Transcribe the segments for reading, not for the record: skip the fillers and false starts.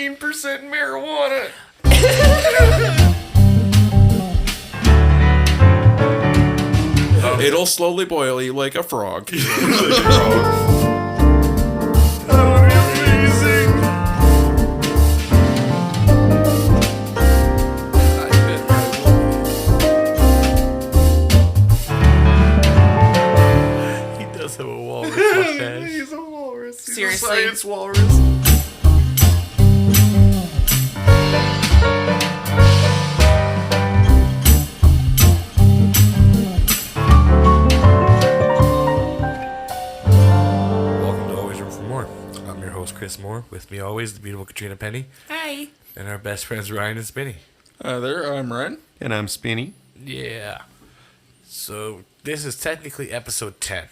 15% marijuana. It'll slowly boil you like a frog. Have a walrus mustache. He's a walrus. He's Seriously? a science walrus. Welcome to Always Room for More. I'm your host, Chris Moore. With me always, the beautiful Katrina Penny. Hi. And our best friends, Ryan and Spinny. There, I'm Ryan. And I'm Spinny. Yeah. So, this is technically episode 10.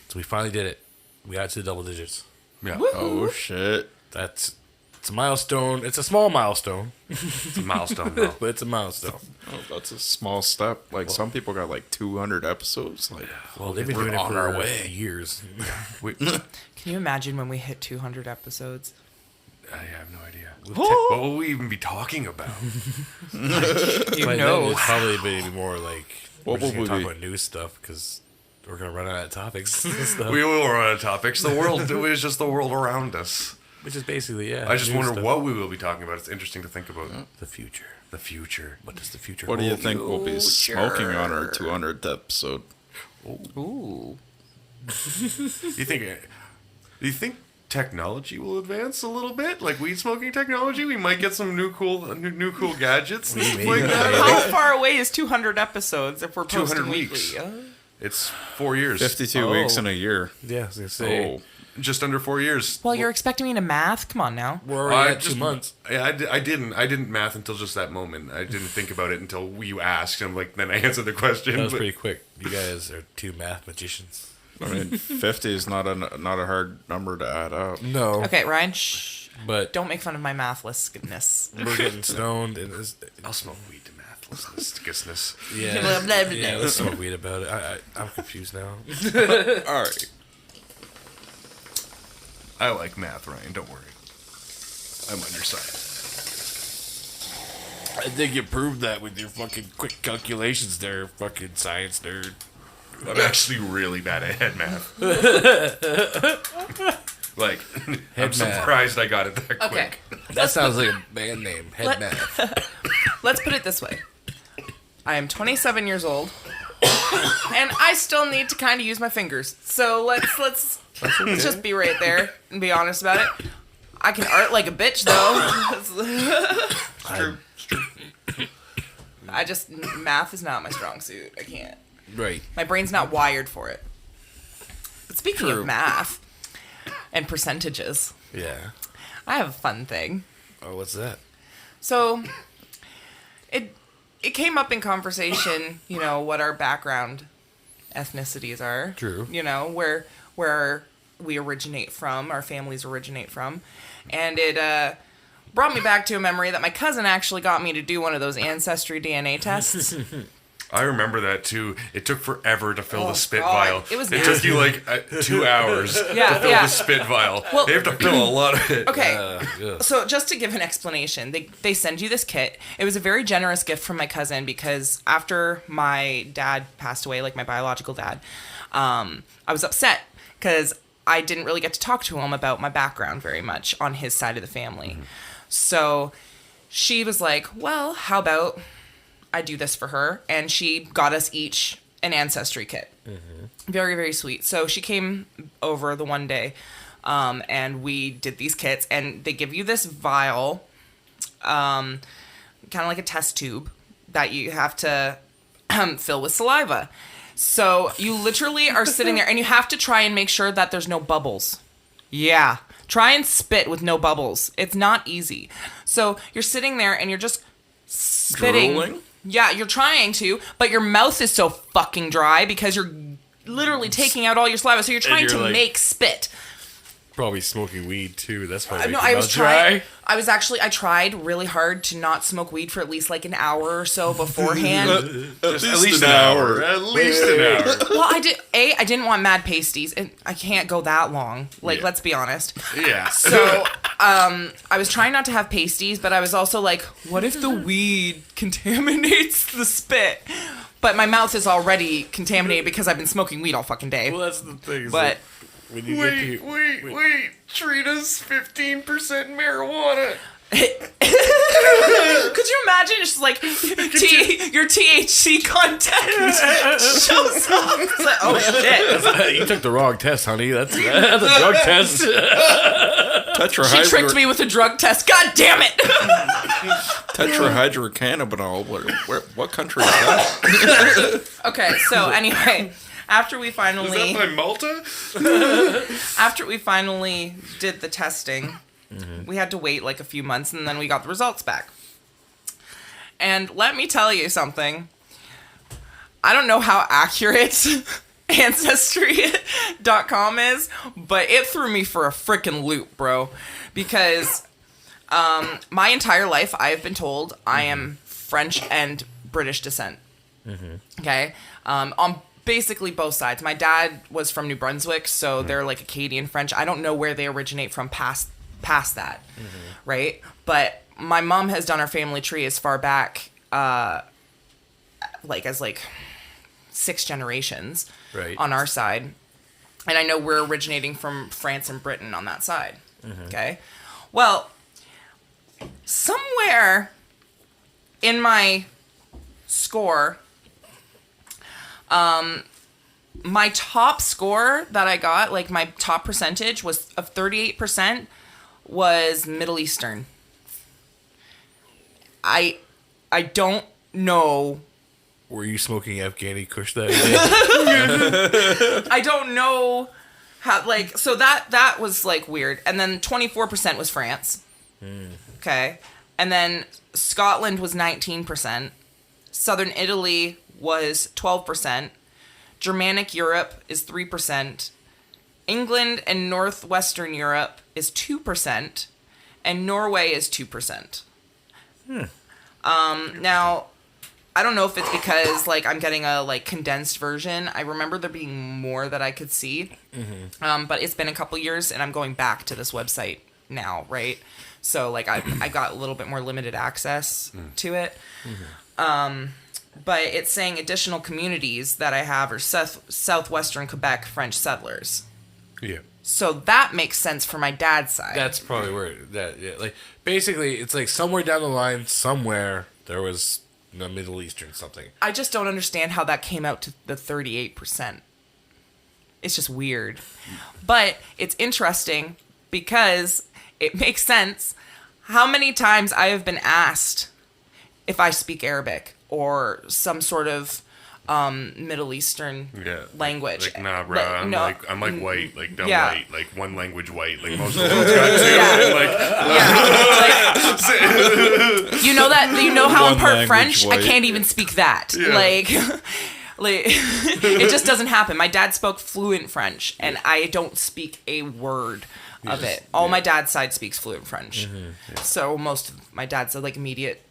So, we finally did it. We got to the double digits. Yeah. Oh, shit. It's a milestone. It's a small milestone. It's a milestone, though. But it's a milestone. Oh, that's a small step. Like, some people got like 200 episodes. Like, Well, they've been we're doing it on for our way. years. Can you imagine when we hit 200 episodes? I have no idea. What will we even be talking about? You By know. then, it's probably maybe more like What we're just will gonna we talk be? about news stuff because we're gonna run out of topics and stuff. We will run out of topics. The world is just the world around us. Which is basically I just news wonder stuff. what we will be talking about. It's interesting to think about. The future. The future. What does the future what do you hold? think we'll be smoking on our 200th episode? Ooh. Do you think technology will advance a little bit? Like weed smoking technology? We might get some new cool gadgets and stuff Maybe. like that. How far away is 200 episodes if we're 200 posting weeks. weekly? It's 4 years. 52 Oh. weeks in a year. Yeah, I was gonna say. Oh. Just under 4 years. Well, you're expecting me to math? Come on now. We're already I at 2 months. Yeah, I didn't math until just that moment. I didn't think about it until you asked. And then I answered the question. That was but- pretty quick. You guys are two math magicians. I mean, 50 is not a hard number to add up. No. Okay, Ryan, shh. But Don't make fun of my mathlessness. we're getting stoned and I'll smoke weed to mathlessness. yeah, Blah, blah, blah. yeah. Let's smoke weed about it. I'm confused now. All right. I like math, Ryan. Don't worry. I'm on your side. I think you proved that with your fucking quick calculations there, fucking science nerd. I'm actually really bad at head math. Like, I'm Head math. surprised I got it that Okay. quick. That sounds like a band name. Head Let- math. Let's put it this way. I am 27 years old, and I still need to kind of use my fingers. So let's just be right there and be honest about it. I can art like a bitch, though. Math is not my strong suit. I can't. Right. My brain's not wired for it. But speaking True. of math and percentages, Yeah. I have a fun thing. Oh, what's that? So it came up in conversation, you know, what our background ethnicities are. True. You know, where we originate from, our families originate from. And it brought me back to a memory that my cousin actually got me to do one of those ancestry DNA tests. I remember that too. It took forever to fill Oh, the spit God. vial. It was It took you like 2 hours Yeah, to fill yeah. the spit vial. Well- They have to fill a lot of it. Okay. Yeah. So just to give an explanation, they send you this kit. It was a very generous gift from my cousin because after my dad passed away, like my biological dad, I was upset because I didn't really get to talk to him about my background very much on his side of the family. Mm-hmm. So she was like, well, how about I do this for her? And she got us each an ancestry kit. Very, very sweet. So she came over the one day, and we did these kits, and they give you this vial, kind of like a test tube that you have to fill with saliva. So you literally are sitting there, and you have to try and make sure that there's no bubbles. Yeah. Try and spit with no bubbles. It's not easy. So you're sitting there, and you're just spitting. Drooling? Yeah, you're trying to, but your mouth is so fucking dry because you're literally taking out all your saliva. So you're trying you're to like- make spit. Probably smoking weed too. That's why. No, I was trying. I tried really hard to not smoke weed for at least like an hour or so beforehand. At least an hour. At least an hour. Well, I didn't want mad pasties, and I can't go that long. Like, let's be honest. Yeah. So I was trying not to have pasties, but I was also like, what if the weed contaminates the spit? But my mouth is already contaminated because I've been smoking weed all fucking day. Well, that's the thing. But When you get to, Wait. Trina's 15% marijuana. could you imagine? It's just like your THC content shows up. It's like, oh shit! you took the wrong test, honey. That's a drug test. She tricked me with a drug test. God damn it! Tetrahydrocannabinol. What country is that? Okay, so anyway, after we finally Is that by Malta? after we finally did the testing, we had to wait like a few months, and then we got the results back. And let me tell you something. I don't know how accurate ancestry.com is, but it threw me for a freaking loop, bro. Because my entire life, I have been told I am French and British descent. Okay? On basically both sides. My dad was from New Brunswick, so they're like Acadian French. I don't know where they originate from past that, right? But my mom has done our family tree as far back as 6 generations Right. on our side. And I know we're originating from France and Britain on that side. Okay? Well, somewhere in my score, my top score that I got, like my top percentage was of 38% was Middle Eastern. I don't know. Were you smoking Afghani Kush that day? I don't know how, like, so that was like weird. And then 24% was France. Okay. And then Scotland was 19%. Southern Italy was 12%. Germanic Europe is 3%. England and Northwestern Europe is 2%. And Norway is 2%. Now, I don't know if it's because like I'm getting a like condensed version. I remember there being more that I could see, but it's been a couple years, and I'm going back to this website now, right? So like I got a little bit more limited access to it. But it's saying additional communities that I have are southwestern Quebec French settlers. Yeah. So that makes sense for my dad's side. That's probably where like basically it's like somewhere down the line, somewhere there was the Middle Eastern something. I just don't understand how that came out to the 38%. It's just weird. But it's interesting because it makes sense how many times I have been asked if I speak Arabic or some sort of Middle Eastern language. Like nah, bro. I'm like white, like dumb yeah. white, like one language white, like most of the world's got two. Like, you know that? You know how I'm One part language French? white. I can't even speak that. Yeah. Like it just doesn't happen. My dad spoke fluent French, and I don't speak a word of it. All my dad's side speaks fluent French, so most of my dad's like immediate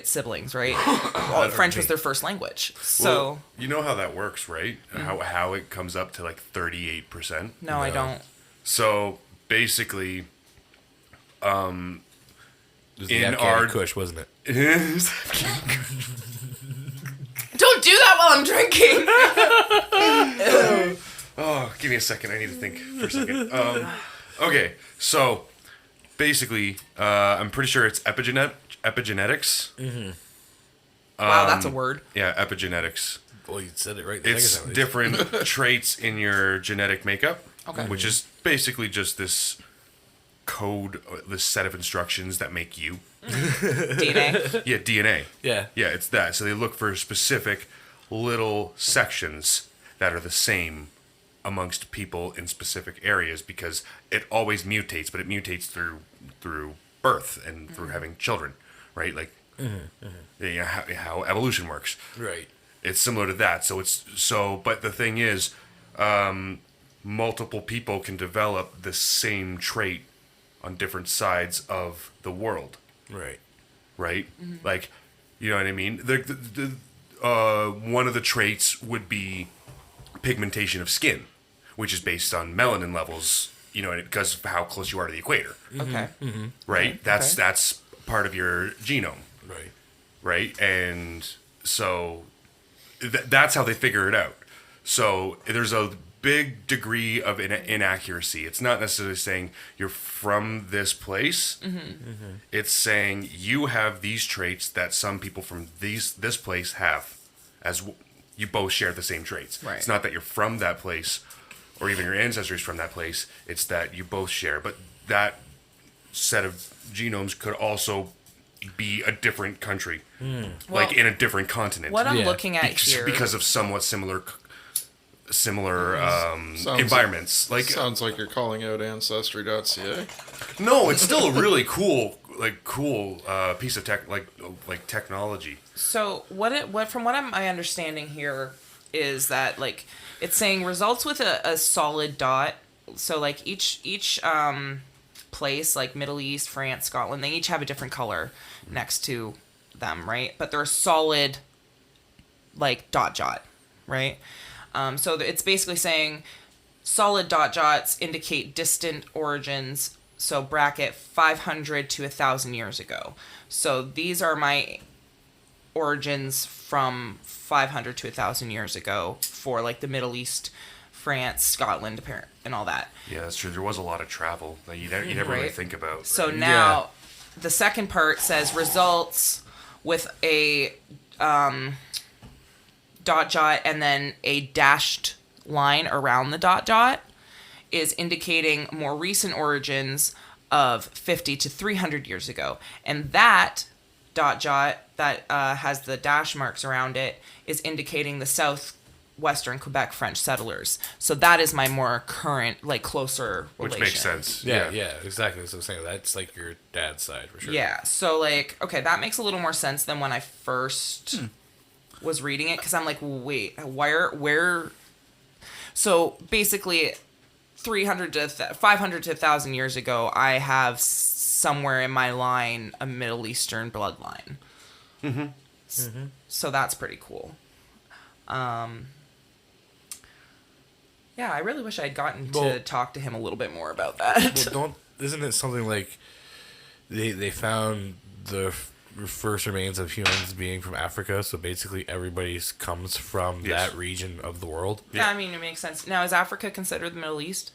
siblings, right? Well, French was their first language. So Well, you know how that works, right? How it comes up to like 38%. no, I don't. So basically, It was the in Afghani our- Kush, wasn't it? Don't do that while I'm drinking. Oh, give me a second. I need to think for a second. Okay, so basically, I'm pretty sure it's epigenetics. Wow, that's a word. Yeah, epigenetics. Well, you said it right. the It's second time. different traits in your genetic makeup, Okay. which is basically just this code, this set of instructions that make you. DNA. Yeah, DNA. Yeah. Yeah, it's that. So they look for specific little sections that are the same amongst people in specific areas because it always mutates, but it mutates through birth and through having children, right? Like you know, how evolution works. Right. It's similar to that. But the thing is, multiple people can develop the same trait on different sides of the world, Right. right? Like, you know what I mean? One of the traits would be pigmentation of skin, which is based on melanin levels because of how close you are to the equator, Okay. right? That's part of your genome, Right. right? And so that's how they figure it out. So there's a big degree of inaccuracy. It's not necessarily saying you're from this place. It's saying you have these traits that some people from this place have, you both share the same traits. Right. It's not that you're from that place, or even your ancestry is from that place. It's that you both share. But that set of genomes could also be a different country, like in a different continent. What I'm Yeah. looking at here, Because of somewhat similar Sounds- environments. Like Sounds like you're calling out Ancestry.ca. no, it's still a really cool piece of tech, like technology. so what from what my understanding here is that like it's saying results with a solid dot. So like each place, like Middle East, France, Scotland, they each have a different color next to them, right? But they're a solid like dot, right? So it's basically saying solid dots indicate distant origins. So bracket 500 to 1,000 years ago. So these are my origins from 500 to 1,000 years ago for like the Middle East, France, Scotland, and all that. Yeah, that's true. There was a lot of travel that you never really Right. think about. So right? now the second part says results with a dot and then a dashed line around the dot is indicating more recent origins of 50 to 300 years ago. And that dot that has the dash marks around it is indicating the southwestern Quebec French settlers. So that is my more current, like closer Which relation. makes sense. Yeah, exactly. That's what I'm saying. That's like your dad's side for sure. Yeah, so like, okay, that makes a little more sense than when I first was reading it, because I'm like, wait, where? So basically, 300 to 500 to 1,000 years ago, I have somewhere in my line a Middle Eastern bloodline. So that's pretty cool. Yeah, I really wish I'd gotten to Well- talk to him a little bit more about that. Well, isn't it something like they found the first remains of humans being from Africa? So basically, everybody comes from Yes. that region of the world. Yeah, I mean, it makes sense. Now, is Africa considered the Middle East?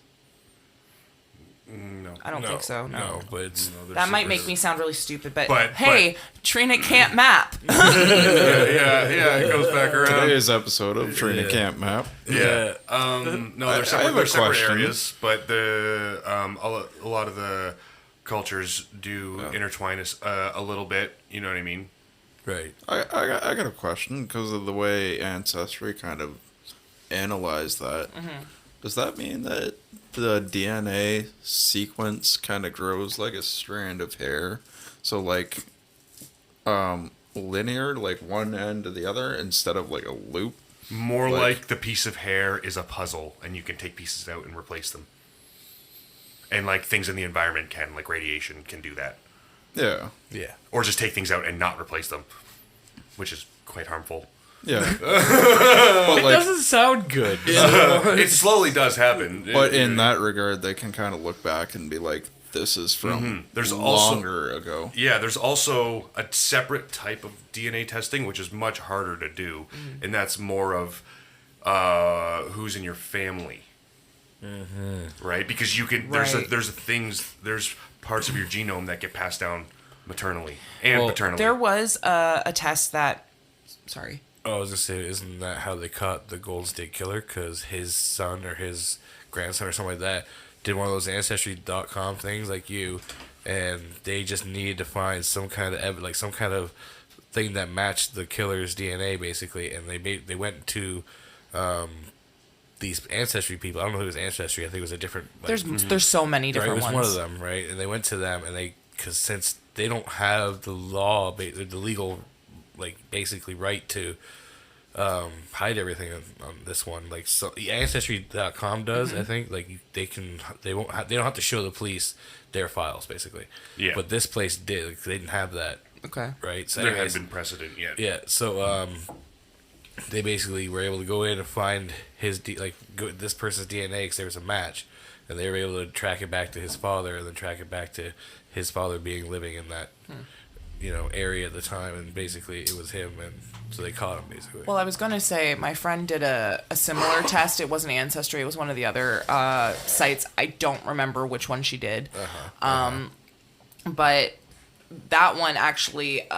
No. I don't think so. No. but it's That might make me sound really stupid, but, But- hey, Trina can't map. Yeah, it goes back around. Today's episode of Trina Camp Map. Yeah. No, they're I separate, have a they're separate question. areas, but a lot of the cultures do intertwine us a little bit. You know what I mean? right. I got a question because of the way Ancestry kind of analyzed that. Does that mean that the DNA sequence kind of grows like a strand of hair? So like linear, like one end to the other instead of like a loop? More Like- like the piece of hair is a puzzle, and you can take pieces out and replace them. And like things in the environment can, like radiation, can do that, Yeah. Yeah. or just take things out and not replace them, which is quite harmful. Yeah. But It like doesn't sound good. It slowly does happen. but in that regard they can kind of look back and be like, this is from There's also- longer ago. Yeah, there's also a separate type of DNA testing, which is much harder to do, and that's more of who's in your family, right? Because you can Right. there's parts of your genome that get passed down maternally and Well, paternally. There was a test that, sorry. Oh, I was gonna say, isn't that how they caught the Golden State Killer? Because his son or his grandson or something like that did one of those Ancestry.com things like you, and they just needed to find some kind of like some kind of thing that matched the killer's DNA basically, and they went to these Ancestry people. I don't know who was Ancestry. I think it was a different. Like, There's so many right, different it was ones. one of them, right? And they went to them, and because since they don't have the law, the legal, like basically right to hide everything on this one. Like so, Ancestry.com does. I think like they don't have to show the police their files basically. Yeah. But this place did. Like, they didn't have that, Okay. right? So there anyways, had been precedent yet. yeah. So they basically were able to go in and find his this person's DNA because there was a match, and they were able to track it back to his father, and then track it back to his father being living in that area at the time, and basically it was him, and so they caught him basically. Well, I was going to say my friend did a similar test. It wasn't Ancestry. It was one of the other sites. I don't remember which one she did. But that one actually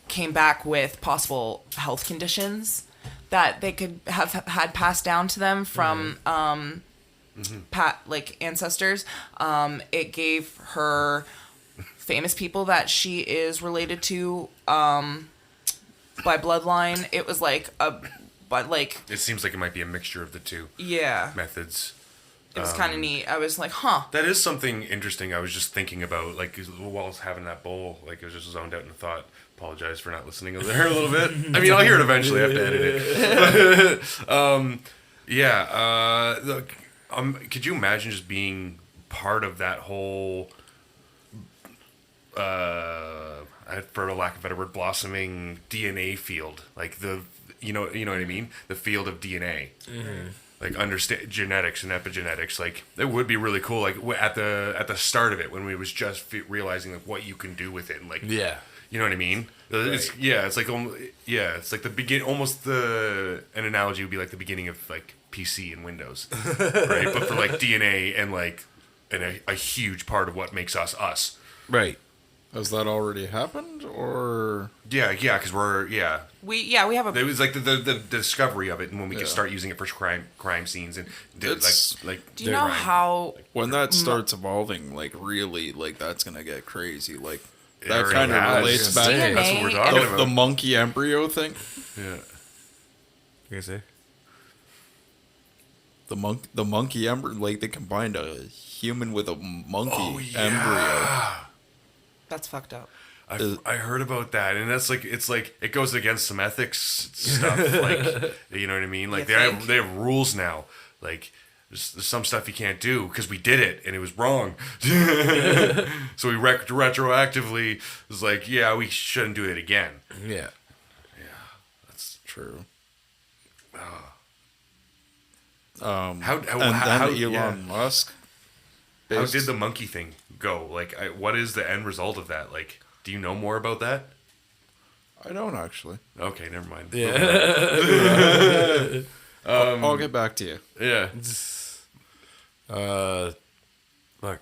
came back with possible health conditions that they could have had passed down to them from ancestors. It gave her famous people that she is related to by bloodline. It was It seems like it might be a mixture of the two methods. It was kind of neat. I was like, huh. That is something interesting. I was just thinking about, like, while I was having that bowl, like, I was just zoned out in thought. Apologize for not listening there a little bit. I mean, I'll hear it eventually. I have to edit it. Look, could you imagine just being part of that whole, for a lack of a better word, blossoming DNA field? Like you know what I mean? The field of DNA. Mm-hmm. Like understand genetics and epigenetics, like it would be really cool. Like at the start of it, when we was just realizing like what you can do with it, and like you know what I mean? It's like it's like the begin. Almost an analogy would be like the beginning of like PC and Windows, right? But for like DNA and a huge part of what makes us us. Right. Has that already happened, or Yeah, because we have a. It was like the discovery of it, and when we could start using it for crime scenes, and like. Do you know how when that starts evolving, like really, like that's gonna get crazy. Like It that already kind of has. relates back DNA to That's what we're talking about. the monkey embryo thing. Yeah. You say? The monkey embryo, like they combined a human with a monkey embryo. That's fucked up. I heard about that, and that's like it goes against some ethics stuff. Like, you know what I mean? Like they have rules now. Like there's some stuff you can't do because we did it and it was wrong. So we retroactively was like, yeah, we shouldn't do it again. Yeah. That's True. how Elon Musk. How did the monkey thing go? Like, what is the end result of that? Like, do you know more about that? I don't actually. Okay, never mind. Yeah. I'll get back to you. Yeah. Look.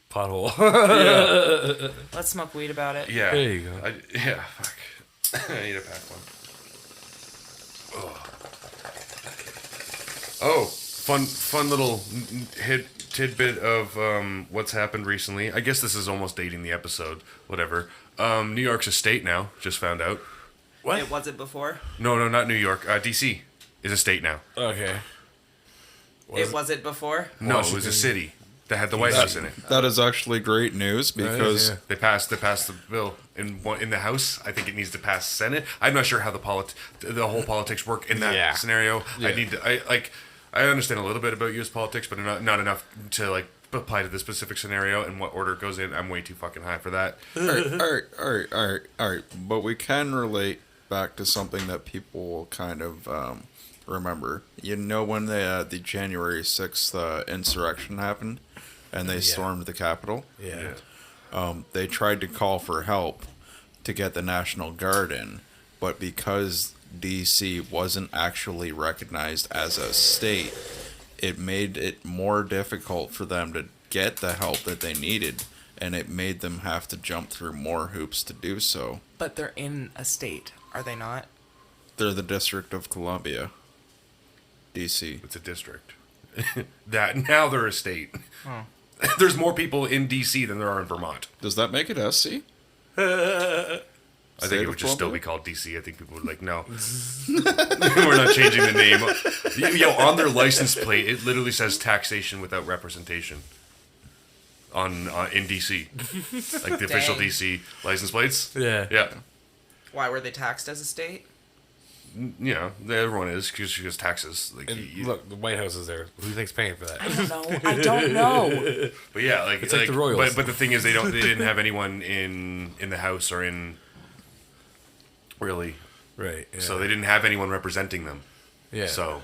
Pothole. Yeah. Let's smoke weed about it. Yeah. There you go. Fuck. I need to pack one. Oh, fun little tidbit of what's happened recently. I guess this is almost dating the episode. Whatever. New York's a state now. Just found out. What? It was it before? No, not New York. DC is a state now. Okay. Was it before? No, it was a city that had the White House in it. That is actually great news because yeah. They passed the bill in the House. I think it needs to pass Senate. I'm not sure how the whole politics work in that scenario. Yeah. I understand a little bit about U.S. politics, but not enough to like apply to this specific scenario and what order it goes in. I'm way too fucking high for that. all right. But we can relate back to something that people will kind of remember. You know when the January 6th insurrection happened and they stormed the Capitol? Yeah. They tried to call for help to get the National Guard in, but because D.C. wasn't actually recognized as a state, it made it more difficult for them to get the help that they needed, and it made them have to jump through more hoops to do so. But they're in a state, are they not? They're the District of Columbia, D.C. It's a district. Now they're a state. Oh. There's more people in D.C. than there are in Vermont. Does that make it SC? I think it would just still be called DC. I think people would like, no, we're not changing the name. Yo, on their license plate, it literally says taxation without representation. In DC, like the official Dang. DC license plates. Yeah. Why were they taxed as a state? You know, everyone is because taxes. Like, And look, the White House is there. Who do you think's paying for that? I don't know. but yeah, like It's like the Royals. But the thing is, they didn't have anyone in the House or in. Really. Right. Yeah. So they didn't have anyone representing them. Yeah. So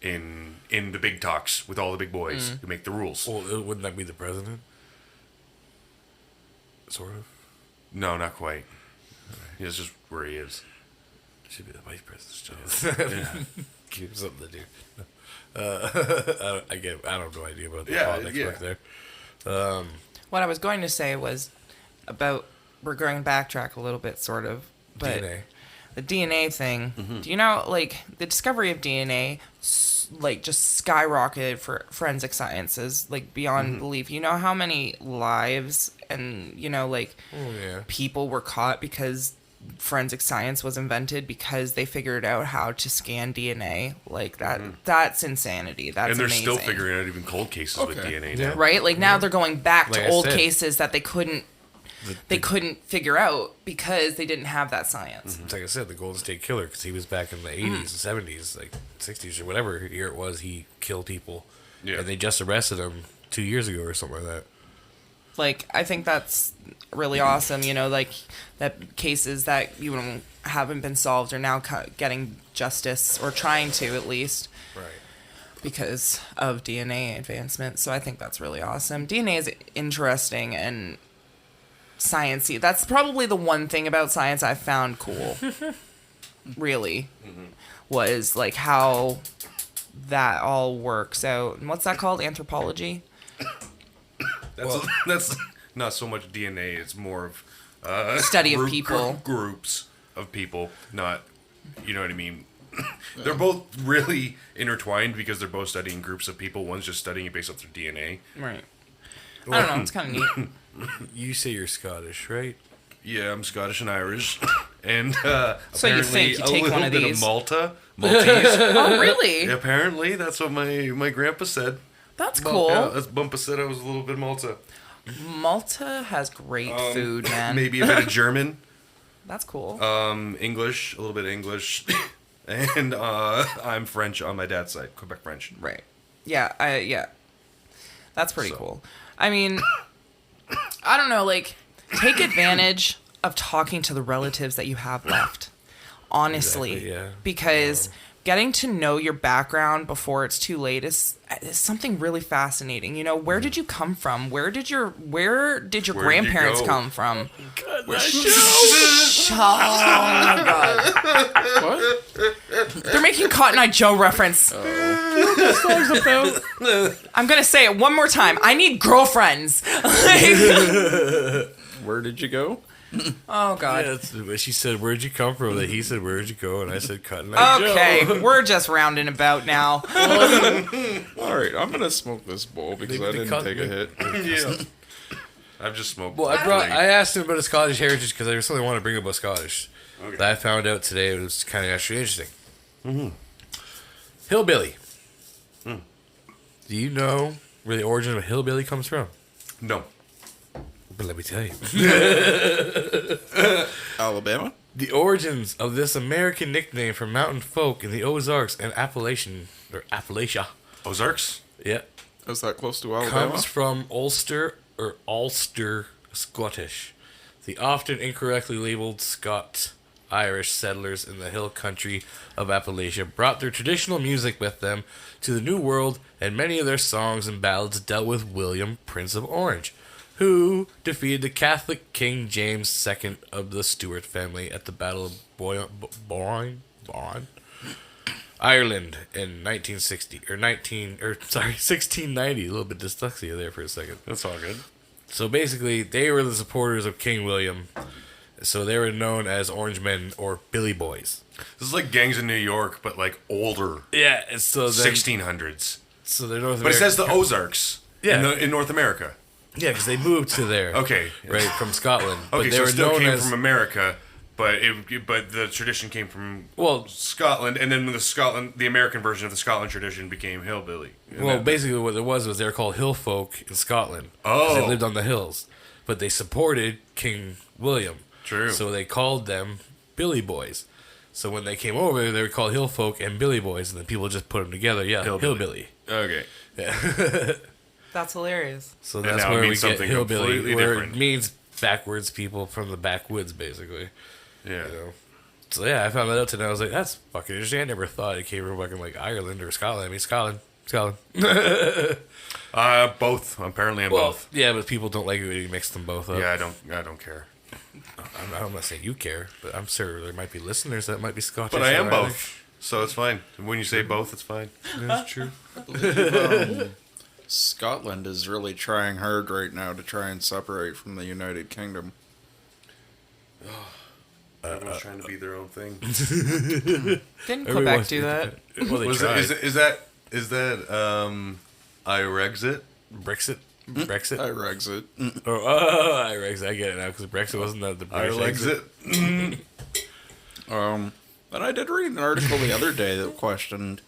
in the big talks with all the big boys who make the rules. Well, wouldn't that be the president? Sort of. No, not quite. It's just where he is. Should be the vice president's job. Give him something to do. I have no idea about the politics back there. What I was going to say was about, we're going to backtrack a little bit, sort of, but DNA. the DNA thing. Do you know, like, the discovery of DNA, like, just skyrocketed for forensic sciences, like, beyond belief. You know how many lives and, you know, like, people were caught because forensic science was invented because they figured out how to scan DNA. Like, that's insanity. That's And they're amazing. still figuring out even cold cases with DNA now. Right? Like, now they're going back Like to I old said, cases that they couldn't figure out because they didn't have that science. It's like I said, the Golden State Killer, because he was back in the 80s and 70s, like 60s or whatever year it was, he killed people. Yeah. And they just arrested him 2 years ago or something like that. Like, I think that's really awesome, you know, like, that cases that, you know, haven't been solved are now getting justice, or trying to, at least. Right. Because of DNA advancement. So I think that's really awesome. DNA is interesting and sciencey. That's probably the one thing about science I found cool. Really. Was, like, how that all works out. And what's that called? Anthropology? That's not so much DNA. It's more of Study of people. Groups of people. Not, you know what I mean. They're both really intertwined because they're both studying groups of people. One's just studying it based off their DNA. Right. I don't know. It's kind of neat. You say you're Scottish, right? Yeah, I'm Scottish and Irish, and So you think you a take little one of bit these? of Maltese. Oh, really? Apparently, that's what my grandpa said. That's cool. Yeah, that's Bumpa said I was a little bit Malta. Malta has great food, man. Maybe a bit of German. That's cool. English, a little bit of English, and I'm French on my dad's side, Quebec French. Right. Yeah. That's pretty cool. I mean, I don't know, like, take advantage of talking to the relatives that you have left. Honestly. Exactly, yeah. Because getting to know your background before it's too late is something really fascinating. You know, where did you come from? Where did your grandparents go? come from? Show! Oh my god. What? They're making Cotton Eye Joe reference. I'm gonna say it one more time. I need girlfriends. Where did you go? Oh god. Yeah, that's what she said, where'd you come from? That he said, where'd you go? And I said, Cotton Eye Joe. Okay, we're just rounding about now. All right, I'm gonna smoke this bowl because I didn't take a hit. Yeah. I've just smoked. Well, I asked him about his Scottish heritage because there was something I wanted to bring up about Scottish. Okay. That I found out today. It was kind of actually interesting. Hillbilly. Do you know where the origin of hillbilly comes from? No. But let me tell you. Alabama? The origins of this American nickname for mountain folk in the Ozarks and Appalachia. Ozarks? Yeah. Is that close to Alabama? Comes from Ulster Scottish. The often incorrectly labeled Irish settlers in the hill country of Appalachia brought their traditional music with them to the New World, and many of their songs and ballads dealt with William, Prince of Orange, who defeated the Catholic King James II of the Stuart family at the Battle of Boyne, Ireland in 1690. A little bit dyslexia there for a second. That's all good. So basically, they were the supporters of King William. So they were known as Orange Men or Billy Boys. This is like gangs in New York, but like older. Yeah, and so then, 1600s. So they're North But it American. says the Ozarks. Yeah. In North America. Yeah, because they moved to there. Okay. Right, from Scotland. Okay, But they so were it still known came as, from America, but the tradition came from Well, Scotland, and then the American version of the Scotland tradition became hillbilly. And well, that- basically what it was they were called hill folk in Scotland. 'Cause they Oh. lived on the hills. But they supported King William. True. So they called them Billy Boys. So when they came over, they were called hill folk and Billy Boys, and then people just put them together. Yeah, hillbilly. Okay. Yeah. That's hilarious. So And that's now it where we means get something hillbilly, completely where different. it means backwards people from the backwoods, basically. Yeah. You know? So yeah, I found that out today. I was like, that's fucking interesting. I never thought it came from fucking like Ireland or Scotland. I mean, Scotland. Both. Apparently, I'm Well, both. yeah, but people don't like it when you mix them both up. Yeah, I don't care. I'm not saying you care, but I'm sure there might be listeners that might be Scottish. But I am or both, so it's fine. When you say both, it's fine. That's true. Scotland is really trying hard right now to try and separate from the United Kingdom. Everyone's trying to be their own thing. Didn't Quebec do that? Well, they tried. Is that Irexit? Brexit? Brexit? I Brexit. I Brexit. I get it now because Brexit wasn't that the British exit. Irexit. And I did read an article the other day that questioned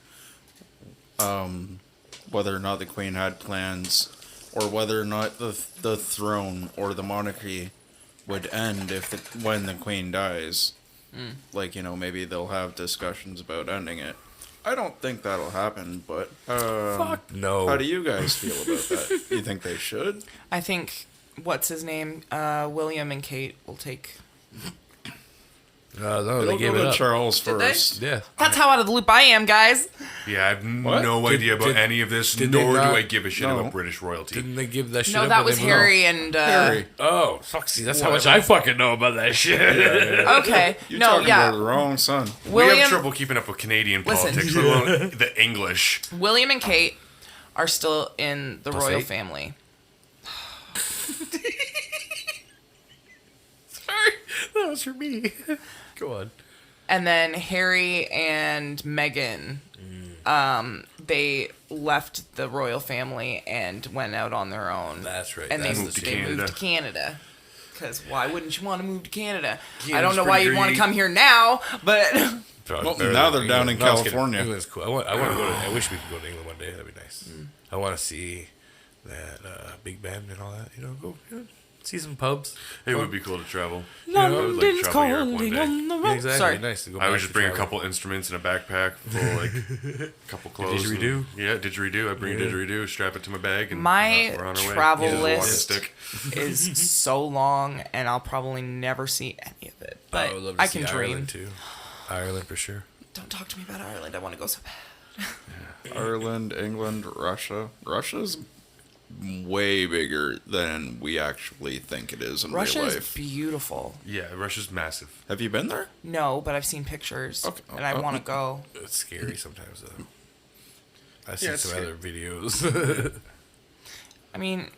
whether or not the Queen had plans, or whether or not the throne or the monarchy would end when the Queen dies. Like, maybe they'll have discussions about ending it. I don't think that'll happen, but Fuck no. how do you guys feel about that? You think they should? I think, what's his name? William and Kate will take... No, they They'll gave go it to up. Charles Did they? first. Yeah. That's how out of the loop I am, guys. Yeah, I have What? no idea about any of this, did they nor do not- I give a shit No. about British royalty. Didn't they give that shit No, up? that when was they moved? Harry and... Harry, Oh, fuck, see, that's how much I fucking know about that shit. Okay. you're No, talking yeah. about the wrong son. We William, have trouble keeping up with Canadian Listen. politics, let alone the English. William and Kate are still in the royal eight. family. Sorry, that was for me. Go on. And then Harry and Meghan, they left the royal family and went out on their own. That's right. And That's they, the to they secret. moved to Canada. Because why wouldn't you want to move to Canada? I Canada's don't know why pretty you'd want to greedy. come here now, but Well, now they're down in No, I was kidding. California. England's cool. I want to go to. I wish we could go to England one day. That'd be nice. I want to see that Big Ben and all that. Go see some pubs. It would be cool to travel. I would like to London's travel Europe one calling day. on the Yeah, road. exactly. Sorry. Nice to go. I would back just to bring a travel. couple instruments in a backpack full, like a couple clothes. didgeridoo? and- Yeah, didgeridoo. I bring a didgeridoo, strap it to my bag, and My we're on our way. travel Use a walking list stick. is so long, and I'll probably never see any of it. But would love to I see can dream. Ireland too. Ireland for sure. Don't talk to me about Ireland. I want to go so bad. Ireland, England, Russia. Russia's way bigger than we actually think it is in Russia real is life. beautiful. Yeah, Russia's massive. Have you been there? No, but I've seen pictures, Okay. and I want to go. It's scary sometimes though. I've Yeah, seen it's some scary. other videos. I mean,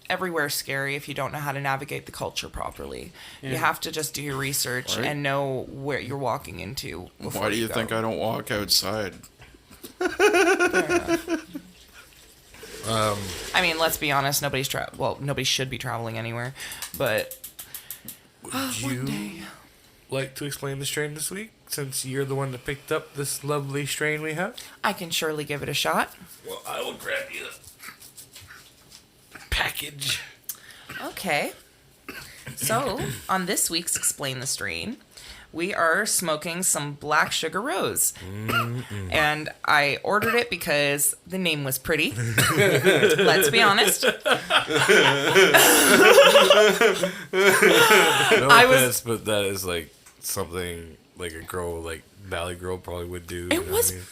everywhere's scary if you don't know how to navigate the culture properly. You have to just do your research Right. and know where you're walking into. Why do you go. think I don't walk outside? I mean, let's be honest. Nobody should be traveling anywhere. But Would one you day. like to explain the strain this week, since you're the one that picked up this lovely strain we have? I can surely give it a shot. Well, I will grab you the package. Okay. So, on this week's Explain the Strain, we are smoking some Black Sugar Rose. And I ordered it because the name was pretty. Let's be honest. No I was- offense, but that is like something like a girl, like Valley Girl, probably would do. It was- I mean?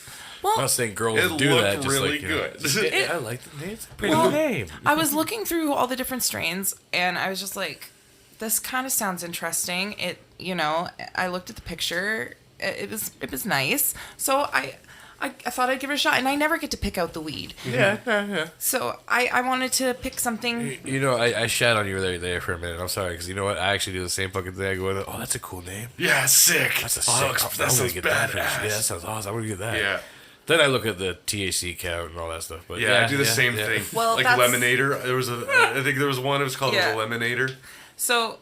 Well, I'm not saying girls It do looked that. Just really like, good. I like the name. It's a pretty Well, name. I was looking through all the different strains, and I was just like, this kind of sounds interesting. I looked at the picture. It was nice. So I thought I'd give it a shot, and I never get to pick out the weed. Yeah. So I wanted to pick something. I shat on you there for a minute. I'm sorry, because you know what? I actually do the same fucking thing. I go, oh, that's a cool name. Yeah, sick. That's a Oh, sick. that I'm sounds gonna get that. badass. Yeah, that sounds awesome. I'm gonna get that. Yeah. Then I look at the THC count and all that stuff. But Yeah, I do the same thing. Well, like that's- Lemonator. There was I think there was one. It was called Yeah. it was a Lemonator. So,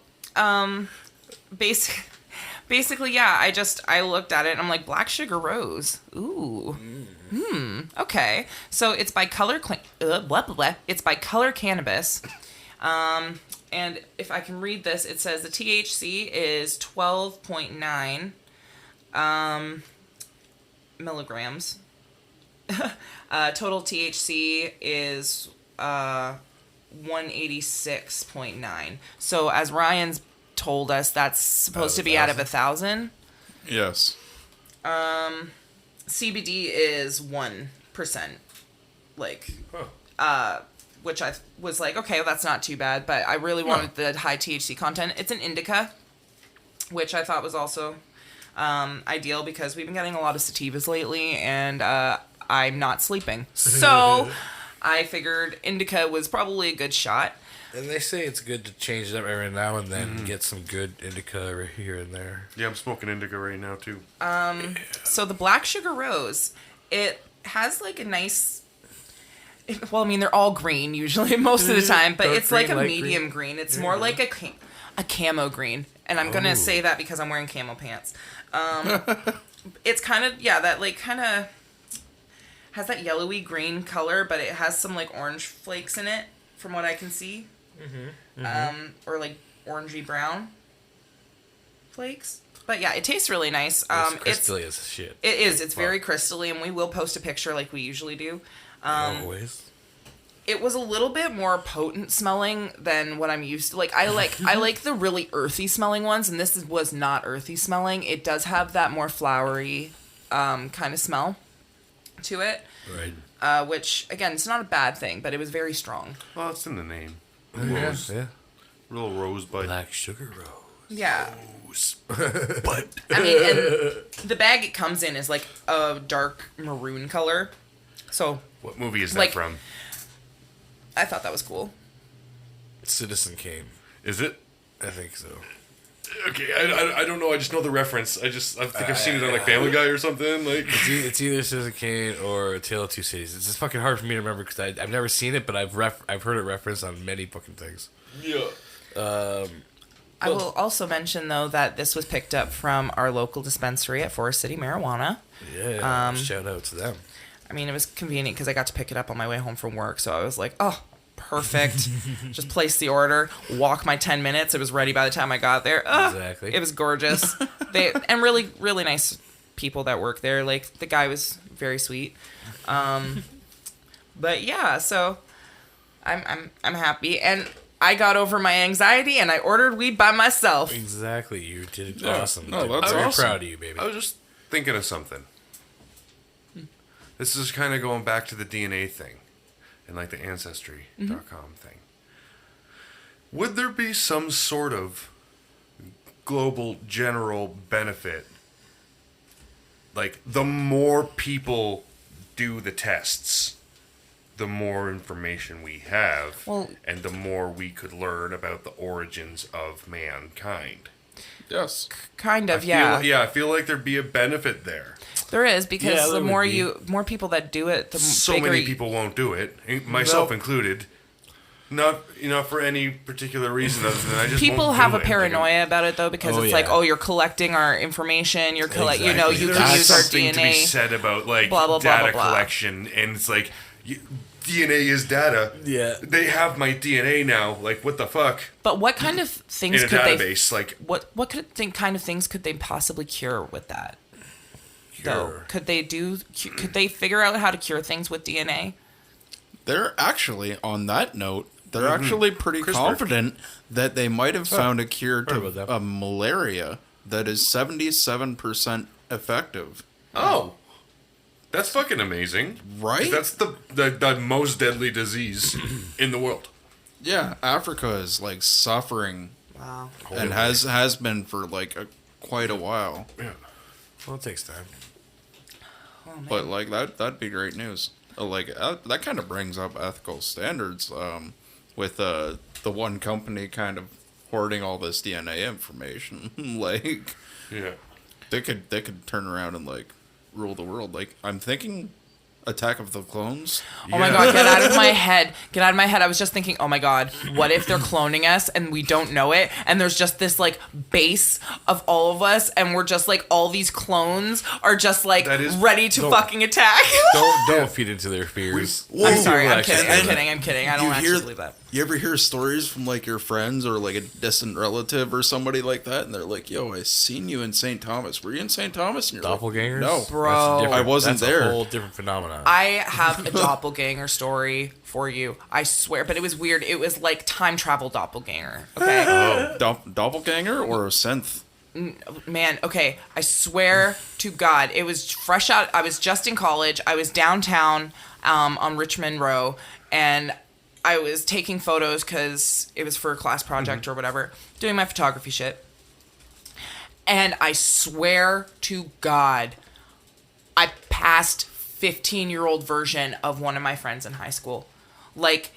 basically, yeah. I looked at it and I'm like, Black Sugar Rose. Ooh. Okay. So it's by It's by Color Cannabis. And if I can read this, it says the THC is 12.9 milligrams. Total THC is 186.9. So as Ryan's told us, that's supposed to be out of 1,000. Yes. CBD is 1%. Like, which I was like, okay, well, that's not too bad. But I really wanted the high THC content. It's an indica, which I thought was also ideal because we've been getting a lot of sativas lately, and I'm not sleeping. So I figured indica was probably a good shot. And they say it's good to change it up every now and then, get some good indica right here and there. Yeah, I'm smoking indica right now too. So the black sugar rose, it has like a nice. Well, I mean, they're all green usually most of the time, but Dark it's like a green, light medium green. It's more like a camo green, and I'm gonna say that because I'm wearing camo pants. It's kind of that like kind of has that yellowy green color, but it has some like orange flakes in it, from what I can see. Or like orangey brown flakes. But yeah, it tastes really nice. It's crystally as shit. It is. It's very crystally, and we will post a picture like we usually do. Always. It was a little bit more potent smelling than what I'm used to. Like I like the really earthy smelling ones, and this was not earthy smelling. It does have that more flowery kind of smell to it. Right. Which again, it's not a bad thing, but it was very strong. Well, it's in the name. Yeah. Real rosebud. Black sugar rose. Yeah. But I mean, and the bag it comes in is like a dark maroon color. So what movie is that like, from? I thought that was cool. Citizen Kane. Is it? I think so. Okay, I don't know. I just know the reference. I think I've seen it on like Family Guy or something. Like It's either Citizen Kane or A Tale of Two Cities. It's just fucking hard for me to remember because I've never seen it, but I've heard it referenced on many fucking things. yeah. I will also mention though that this was picked up from our local dispensary at Forest City Marijuana. Yeah. Shout out to them. I mean, it was convenient because I got to pick it up on my way home from work, so I was like, oh, perfect. Just place the order, walk my 10 minutes. It was ready by the time I got there. Exactly. It was gorgeous. And really, really nice people that work there. Like, the guy was very sweet. But yeah, so I'm happy. And I got over my anxiety and I ordered weed by myself. Exactly. You did Yeah. awesome. No, that's I'm very awesome. proud of you, baby. I was just thinking of something. This is kind of going back to the DNA thing and like the ancestry.com thing. Would there be some sort of global general benefit? Like the more people do the tests, the more information we have, and the more we could learn about the origins of mankind. Yes. Kind of, I feel like there'd be a benefit there. There is, because Yeah, the there more would more people that do it, the So bigger many people won't do it, myself included. Not for any particular reason other than I just people won't have do a it. paranoia about it though, because Oh, it's yeah. like, oh, you're collecting our information, you're you Exactly. can There's use our something to be DNA. said about like blah, blah, blah, data blah, blah. collection, and it's like DNA is data. Yeah. They have my DNA now. Like what the fuck? But what kind of things In a could database, they? like What kind of things could they possibly cure with that? Though, could they figure out how to cure things with DNA? They're actually, on that note, they're actually pretty CRISPR. confident that they might have found a cure heard about to that. malaria that is 77% effective. oh, that's fucking amazing, Right? That's the most deadly disease in the world. Yeah, Africa is like suffering Wow. and has been for like quite a while. Yeah. Well, it takes time. Oh, man. But like that'd be great news. Like that kind of brings up ethical standards with the one company kind of hoarding all this DNA information. Like Yeah. they could turn around and like rule the world. Like I'm thinking Attack of the Clones. Oh my god, get out of my head. Get out of my head. I was just thinking, oh my god, what if they're cloning us and we don't know it? And there's just this like base of all of us, and we're just like, all these clones are just like That is- ready to fucking attack. Don't feed into their fears. I'm sorry, I'm Actually, kidding. I'm kidding. I don't actually believe that. You ever hear stories from like your friends or like a distant relative or somebody like that, and they're like, "Yo, I seen you in St. Thomas. Were you in St. Thomas?" And you're like, Doppelgangers? No, Bro. That's different. I wasn't That's there. a whole different phenomenon. I have a doppelganger story for you. I swear, but it was weird. It was like time travel doppelganger. Okay. Doppelganger or a synth? Man, okay, I swear to God, it was fresh out. I was just in college. I was downtown on Richmond Row, and I was taking photos because it was for a class project or whatever, doing my photography shit. And I swear to God, I passed 15-year-old version of one of my friends in high school. Like,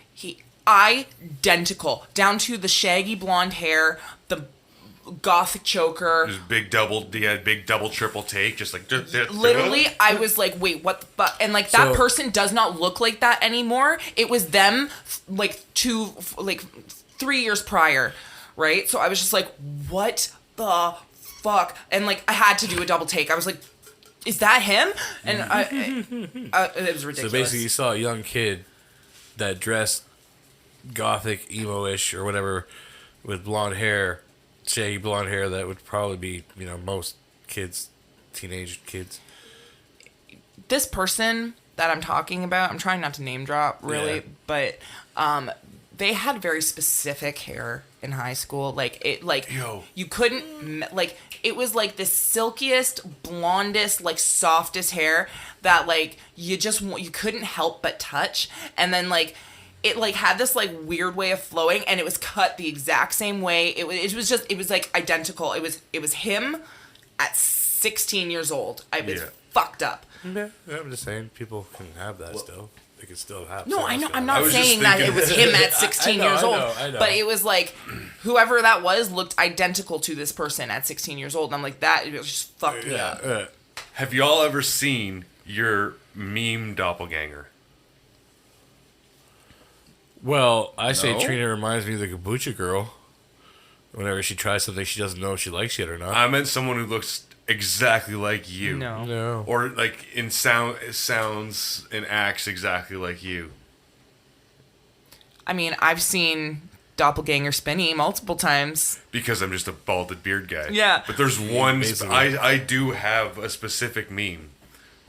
identical, down to the shaggy blonde hair, the gothic choker. Just big double, triple take, just like Literally, I was like, wait, what the fuck? And like that person does not look like that anymore. It was them like 3 years prior, right? So I was just like, what the fuck? And like I had to do a double take. I was like, is that him? And it was ridiculous. So basically, you saw a young kid that dressed gothic, emo-ish, or whatever, with blonde hair, shaggy blonde hair. That would probably be, most kids, teenage kids. This person that I'm talking about, I'm trying not to name drop, really, but they had very specific hair in high school. You couldn't, it was like the silkiest, blondest, like softest hair that like you couldn't help but touch. And then like it like had this like weird way of flowing, and it was cut the exact same way. It was like identical. It was him at 16 years old. I was fucked up. Yeah, I'm just saying people can have that still. They can still have. No, I know. I'm not saying that it was him at 16 years old. I know. But it was like whoever that was looked identical to this person at 16 years old. And I'm like, that just fucked me up. Have y'all ever seen your meme doppelganger? Well, I say Trina reminds me of the kombucha girl. Whenever she tries something, she doesn't know if she likes it or not. I meant someone who looks exactly like you. No. Or like in sounds and acts exactly like you. I mean, I've seen Doppelganger Spinny multiple times. Because I'm just a balded beard guy. Yeah. But there's one, basically. I do have a specific meme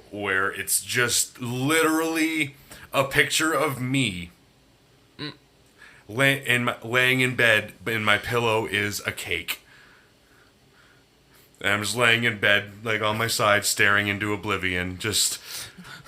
where it's just literally a picture of me laying in bed, and my pillow is a cake. And I'm just laying in bed, like on my side, staring into oblivion, just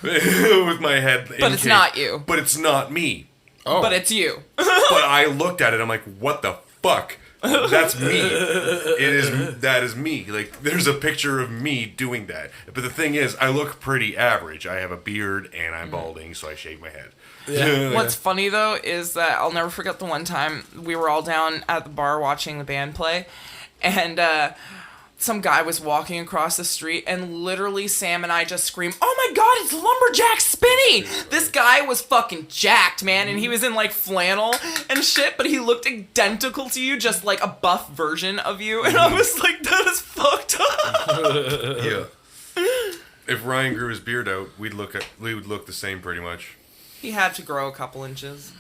with my head in But it's cake. not you. But it's not me. Oh. But it's you. But I looked at it, I'm like, what the fuck? That's me. That is me. Like, there's a picture of me doing that. But the thing is, I look pretty average. I have a beard and I'm balding, so I shave my head. Yeah. What's funny though is that I'll never forget the one time we were all down at the bar watching the band play, and some guy was walking across the street, and literally Sam and I just screamed, "Oh my God, it's Lumberjack Spinny!" This guy was fucking jacked, man, and he was in like flannel and shit, but he looked identical to you, just like a buff version of you, and I was like, that is fucked up. Yeah. If Ryan grew his beard out, we would look the same pretty much. He had to grow a couple inches.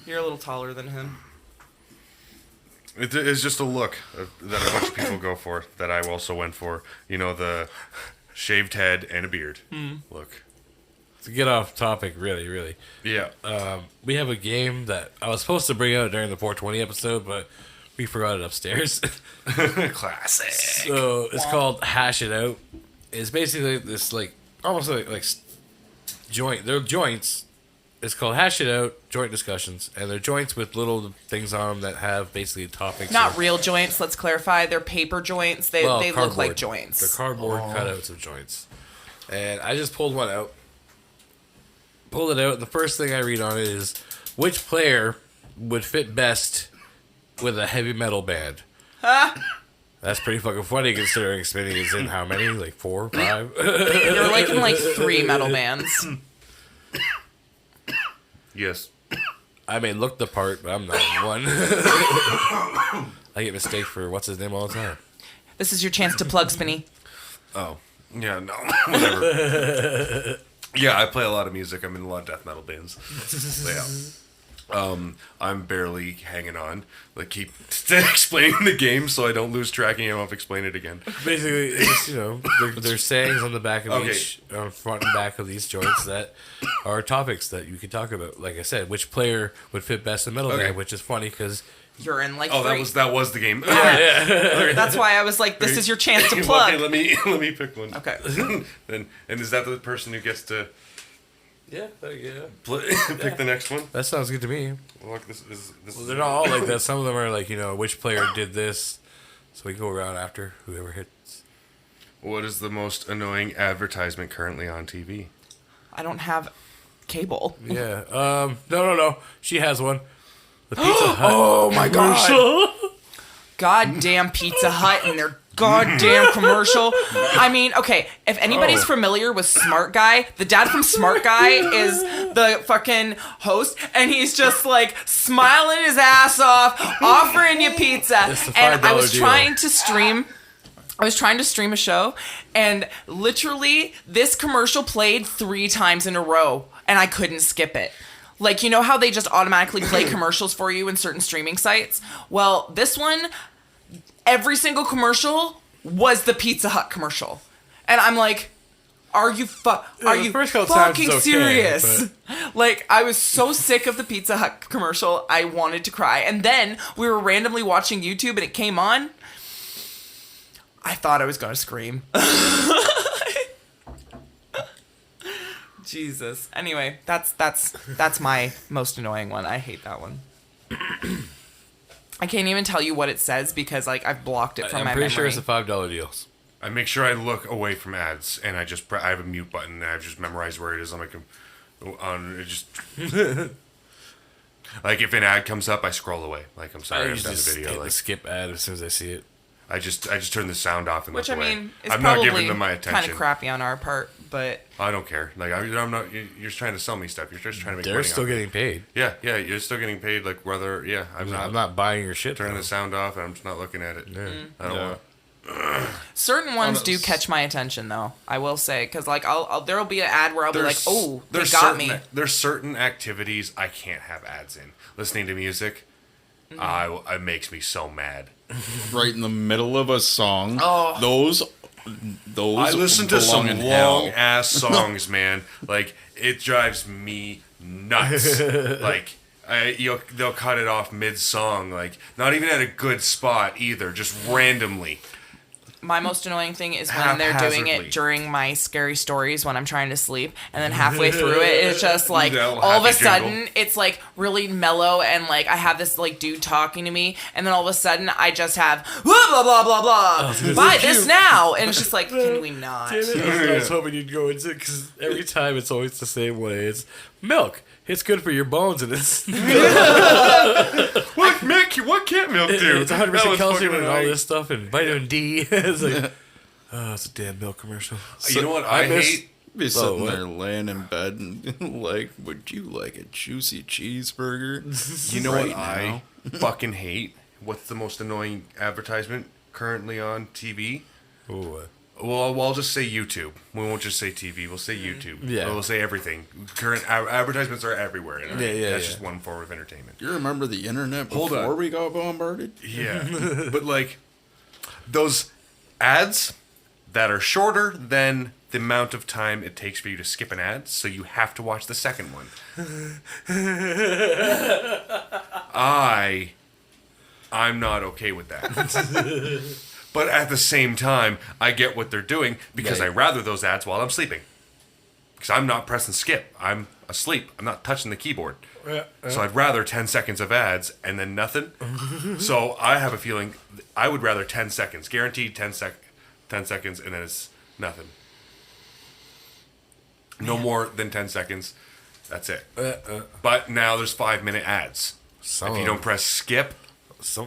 You're a little taller than him. It's just a look that a bunch of people go for, that I also went for. You know, the shaved head and a beard look. To get off topic, really. Yeah. We have a game that I was supposed to bring out during the 420 episode, but we forgot it upstairs. Classic. So it's called Hash It Out. It's basically this like almost like joint. They're joints. It's called Hash It Out, joint discussions, and they're joints with little things on them that have basically topics. Not real joints, let's clarify. They're paper joints. They look like joints. They're cardboard cutouts of joints. And I just pulled one out. Pulled it out, and the first thing I read on it is, which player would fit best with a heavy metal band? That's pretty fucking funny considering Spinning is in how many? Like 4, 5? They're like in like 3 metal bands. Yes. I may look the part, but I'm not one. I get mistake for what's his name all the time. This is your chance to plug Spinny. Oh. Yeah, no. Whatever. Yeah, I play a lot of music. I'm in a lot of death metal bands. Yeah. I'm barely hanging on. Like, keep explaining the game so I don't lose track and you don't have to explain it again. Basically, it's, there's sayings on the back of each, front and back of these joints that are topics that you can talk about. Like I said, which player would fit best in metal band, which is funny because you're in like Oh, free. that was the game. That's why I was like, this is your chance to plug. Okay, let me pick one. Okay. and is that the person who gets to Yeah. pick the next one? That sounds good to me. Look, this Well, they're not all like that. Some of them are like, which player did this. So we can go around after whoever hits. What is the most annoying advertisement currently on TV? I don't have cable. Yeah. No. She has one. The Pizza Hut. Oh my god. Goddamn Pizza Hut and their goddamn commercial. I mean, okay, if anybody's familiar with Smart Guy, the dad from Smart Guy is the fucking host, and he's just like smiling his ass off, offering you pizza. It's the And I $5 was deal. trying to stream a show, and literally this commercial played 3 times in a row, and I couldn't skip it. Like, you know how they just automatically play commercials for you in certain streaming sites? Well, this one, every single commercial was the Pizza Hut commercial. And I'm like, are you the first couple times fucking it's okay, serious? Like, I was so sick of the Pizza Hut commercial, I wanted to cry. And then we were randomly watching YouTube and it came on. I thought I was going to scream. Jesus. Anyway, that's my most annoying one. I hate that one. I can't even tell you what it says because like I've blocked it from my I'm pretty memory. sure it's the $5 deals. I make sure I look away from ads, and I have a mute button, and I've just memorized where it is on my it just like if an ad comes up, I scroll away. Like I'm sorry, I I'm done the just video. hit the Like skip ad as soon as I see it. I just turn the sound off and Which I look away. mean is I'm not probably giving them my kind attention. of crappy on our part, but I don't care. Like I'm not. You're just trying to sell me stuff. You're just trying to make They're money. still off it. getting paid. Yeah. You're still getting paid. Like whether I'm not buying your shit. turning though. the sound off, and I'm just not looking at it. I don't want. certain ones no, do catch my attention though. I will say because like I'll there'll be an ad where I'll be like, oh, they there's got certain, me. There's certain activities I can't have ads in. Listening to music, it makes me so mad. Right in the middle of a song. Oh. Those I listen to belong some in long hell. ass songs, man. Like it drives me nuts. Like they'll cut it off mid song, like not even at a good spot either, just randomly. My most annoying thing is when they're doing Haphazardly. it during my scary stories when I'm trying to sleep, and then halfway through it, it's just like That little all of a happy jingle. sudden it's like really mellow, and like I have this like dude talking to me, and then all of a sudden I just have blah blah blah blah blah. Buy this now, and it's just like, can we not? Damn it, I was hoping you'd go into it because every time it's always the same way. It's milk. It's good for your bones, and it's What can't milk do? it's 100% That was calcium fucking and all annoying. this stuff and vitamin D. It's like, oh, it's a damn milk commercial. You know what I I miss- hate? Be sitting what? there laying in bed and like, would you like a juicy cheeseburger? You know Right what I fucking hate? What's the most annoying advertisement currently on TV? Ooh, Well, I'll just say YouTube. We won't just say TV. We'll say YouTube. Yeah. We'll say everything. Current advertisements are everywhere. And Yeah, that's yeah. just one form of entertainment. You remember the internet Hold before on. we got bombarded? Yeah. But like those ads that are shorter than the amount of time it takes for you to skip an ad, so you have to watch the second one. I'm not okay with that. But at the same time, I get what they're doing because Right. I rather those ads while I'm sleeping. Because I'm not pressing skip. I'm asleep. I'm not touching the keyboard. So I'd rather 10 seconds of ads and then nothing. So I have a feeling I would rather 10 seconds. Guaranteed 10 seconds and then it's nothing. No more than 10 seconds. That's it. But now there's 5-minute ads. Some If you of don't press skip.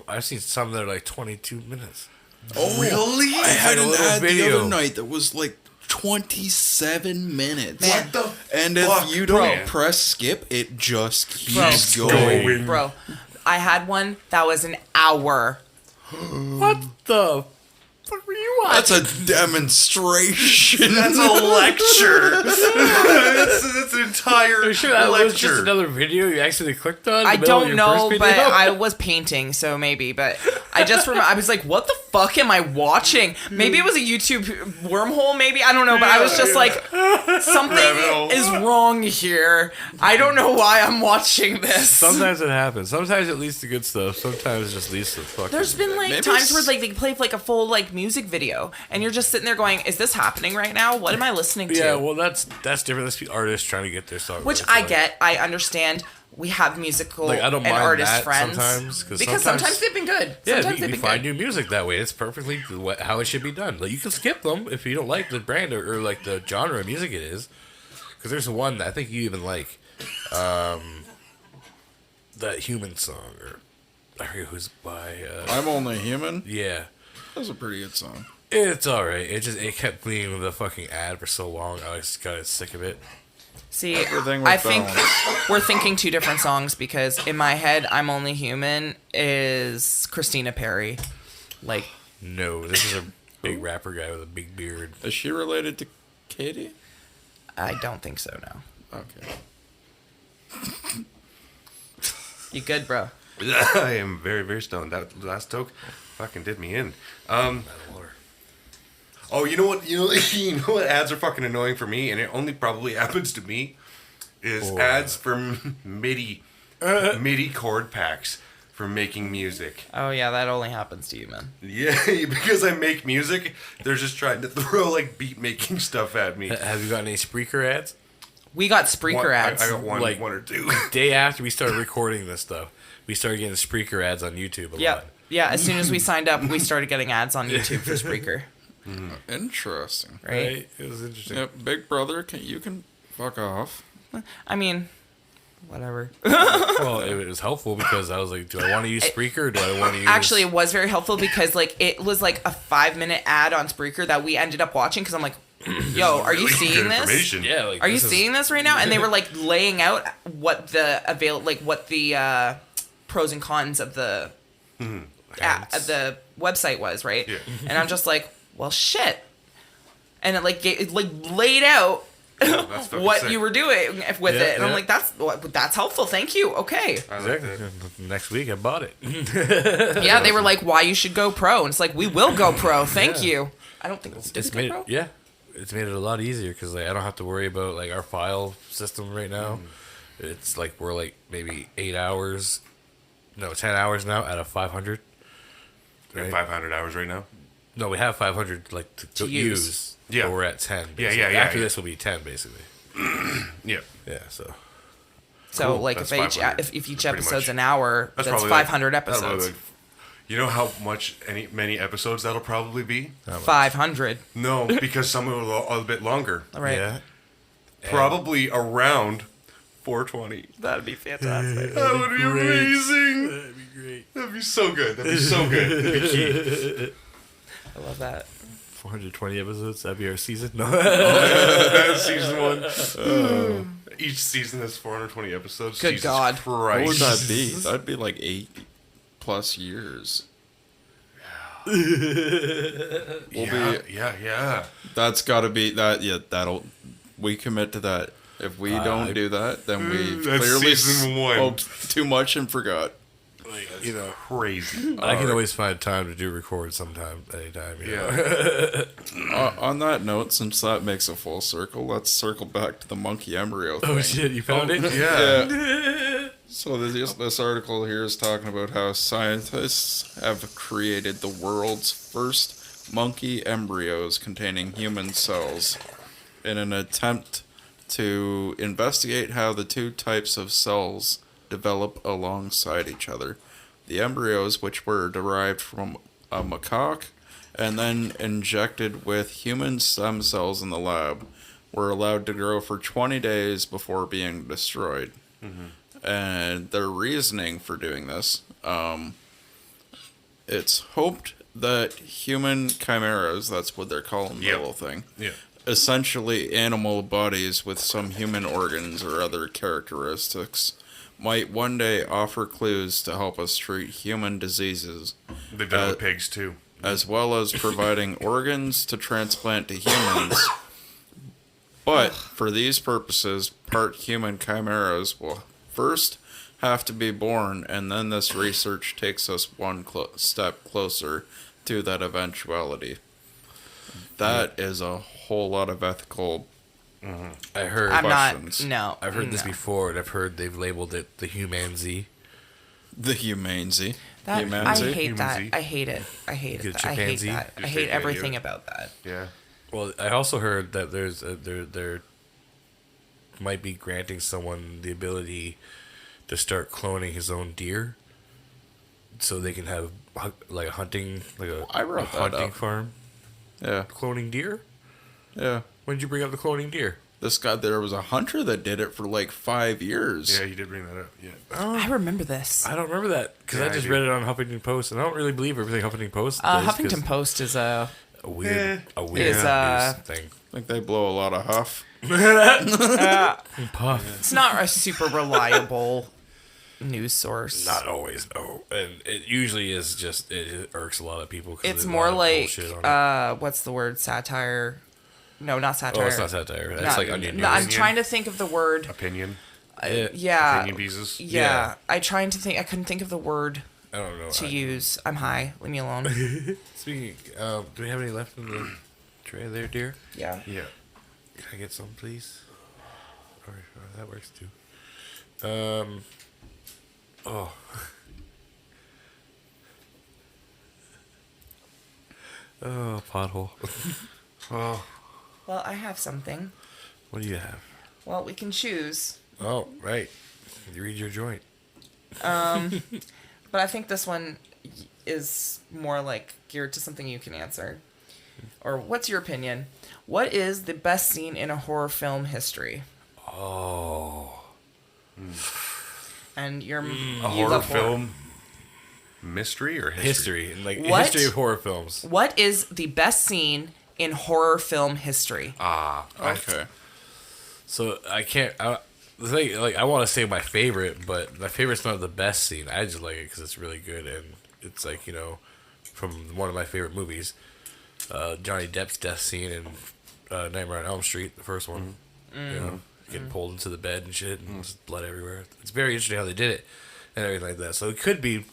I've seen some that are like 22 minutes. Oh, Really? I had Like a an little ad the video. other night that was like 27 minutes. What the And fuck, if you don't man? press skip, it just keeps Bro. going. Bro, I had one that was an hour. What the fuck were you watching? That's a demonstration. That's a lecture. That's an entire Are you sure that lecture. was just another video you accidentally clicked on? in I the middle of don't your know, first but video? I was painting, so maybe. But I just remember, I was like, what the fuck am I watching? Maybe it was a YouTube wormhole, maybe? I don't know, but I was just like, something is wrong here. I don't know why I'm watching this. Sometimes it happens. Sometimes it leads to good stuff. Sometimes it just leads to fucking... There's been like Maybe times where s- like they play like a full like music video, and you're just sitting there going, "Is this happening right now? What am I listening to?" Yeah, well, that's different. That's the artist trying to get their song. Which right. I get, I understand. We have musical Like, I don't and mind artist that friends sometimes, because 'cause sometimes they've been good. Yeah, Sometimes you they've been find good. new music that way. It's perfectly how it should be done. Like, you can skip them if you don't like the brand or like the genre of music it is. Because there's one that I think you even like, that Human song, or I forget who's by. I'm Only Human. Yeah, That's a pretty good song. it's all right. It kept being the fucking ad for so long. I just got sick of it. See, Everything with I think balance. we're thinking two different songs because in my head, "I'm Only Human" is Christina Perri. Like, No, this is a big rapper guy with a big beard. Is she related to Katie? I don't think so. No, Okay. you good, bro? I am very, very stoned. That last toke fucking did me in. Oh, you know what? You know what ads are fucking annoying for me, and it only probably happens to me, is ads for MIDI chord packs for making music. Oh yeah, that only happens to you, man. Yeah, because I make music, they're just trying to throw like beat making stuff at me. Have you gotten any Spreaker ads? We got Spreaker ads. I got one Like- or two. Day after we started recording this stuff, we started getting Spreaker ads on YouTube a Yeah, lot. yeah. As soon as we signed up, we started getting ads on YouTube for Spreaker. Interesting. Right? It was interesting. Yep, Big Brother, you can fuck off. I mean, whatever. Well, it was helpful because I was like, do I want to use Spreaker or do I want to use... Actually, it was very helpful because like it was like a 5-minute ad on Spreaker that we ended up watching because I'm like, yo, are you Really seeing good this? information. yeah, like, Are you this is- seeing this right now? And they were like laying out what the pros and cons of the ads. the website was, right? Yeah. And I'm just like, well, shit. And it laid out That's fucking what sick. you were doing with Yeah, it, and I'm yeah. like, that's helpful. Thank you. Okay. I like Exactly. that. Next week, I bought it. Yeah, they were like, why you should go pro, and it's like, we will go pro. Thank you. I don't think did It's we made go it, pro? yeah. It's made it a lot easier because like I don't have to worry about like our file system right now. It's like we're like maybe 10 hours now out of 500. We have Right? 500 hours right now. No, we have 500 like to use. use. Yeah. but we're at 10. Yeah, basically. yeah, After yeah. this will be 10 basically. Yeah. Yeah, so So Cool. like That's if each 500. if each That's pretty episode's much- an hour, that's probably 500 that'll probably episodes. like- you know how much many episodes that'll probably be? 500. No, because some are a bit longer. All right. yeah. Probably around 420. That'd be fantastic. That would be amazing. That'd be great. That'd be so good. That'd be so good. That'd be key. I love that. 420 episodes. That'd be our season. No. That's season 1. Each season has 420 episodes. Good Jesus God. Christ. What would that be? That'd be like 8+ years. We'll Yeah, be. yeah. That's got to be that. Yeah, that'll. We commit to that. If we don't do that, then we That's clearly season 1. smoked too much and forgot. Like, you know, Crazy. I can always find time to do record sometime, anytime. You know? Yeah. On that note, since that makes a full circle, let's circle back to the monkey embryo thing. Oh shit, you found it? Yeah. Yeah. So this article here is talking about how scientists have created the world's first monkey embryos containing human cells in an attempt to investigate how the two types of cells develop alongside each other. The embryos, which were derived from a macaque and then injected with human stem cells in the lab, were allowed to grow for 20 days before being destroyed. And their reasoning for doing this, it's hoped that human chimeras, that's what they're calling the Yep. little thing, Yeah. essentially animal bodies with some human organs or other characteristics, might one day offer clues to help us treat human diseases. They've done it with pigs too. as well as providing organs to transplant to humans. But for these purposes, part human chimeras will first have to be born, and then this research takes us one step closer to that eventuality. That is a whole lot of ethical I heard. I'm questions. not. No. I've heard this no. before, and I've heard they've labeled it the Human Z. The humanzy. That, I Humanzy? hate that. Humanzy. I hate it. I hate The it. I hate chimpanzee? that. I Just hate take the everything idea. about that. Yeah. Well, I also heard that there might be granting someone the ability to start cloning his own deer, so they can have like a hunting, like I a wrote that hunting up. farm. Yeah. Cloning deer? Yeah. When did you bring up the cloning deer? This guy, there was a hunter that did it for like 5 years. Yeah, you did bring that up. Yeah. I remember this. I don't remember that because Yeah, I I just do. read it on Huffington Post, and I don't really believe everything Huffington Post does. 'Cause Huffington Post is a. a weird Is, news thing. I think they blow a lot of huff. Puff. It's not a super reliable news source. Not always, no. And it usually is just, it irks a lot of people. 'Cause It's there's a more lot of like bullshit on it. what's the word? Satire. No, not satire. Oh, it's not satire. That's like onion No, I'm news. trying to think of the word. Opinion. Yeah. Opinion pieces. Yeah. Yeah. I trying to think. I couldn't think of the word I don't know. to use. I'm high. Leave me alone. Speaking, do we have any left in the tray there, dear? Yeah. Yeah. Can I get some, please? Or that works too. Oh. Oh, pothole. Well, Well, I have something. What do you have? Well, we can choose, Oh, right. You read your joint. but I think this one is more like geared to something you can answer. Or what's your opinion? What is the best scene in a horror film history? Oh. And you're a you horror love film mystery or history? History. Like, What? history of horror films. What is the best scene in horror film history? Ah, Okay. So, I can't... the thing, like, I want to say my favorite, but my favorite's not the best scene. I just like it because it's really good, and it's like, you know, from one of my favorite movies. Johnny Depp's death scene in Nightmare on Elm Street, the first one. You know, getting pulled into the bed and shit, and just blood everywhere. It's very interesting how they did it, and everything like that. So it could be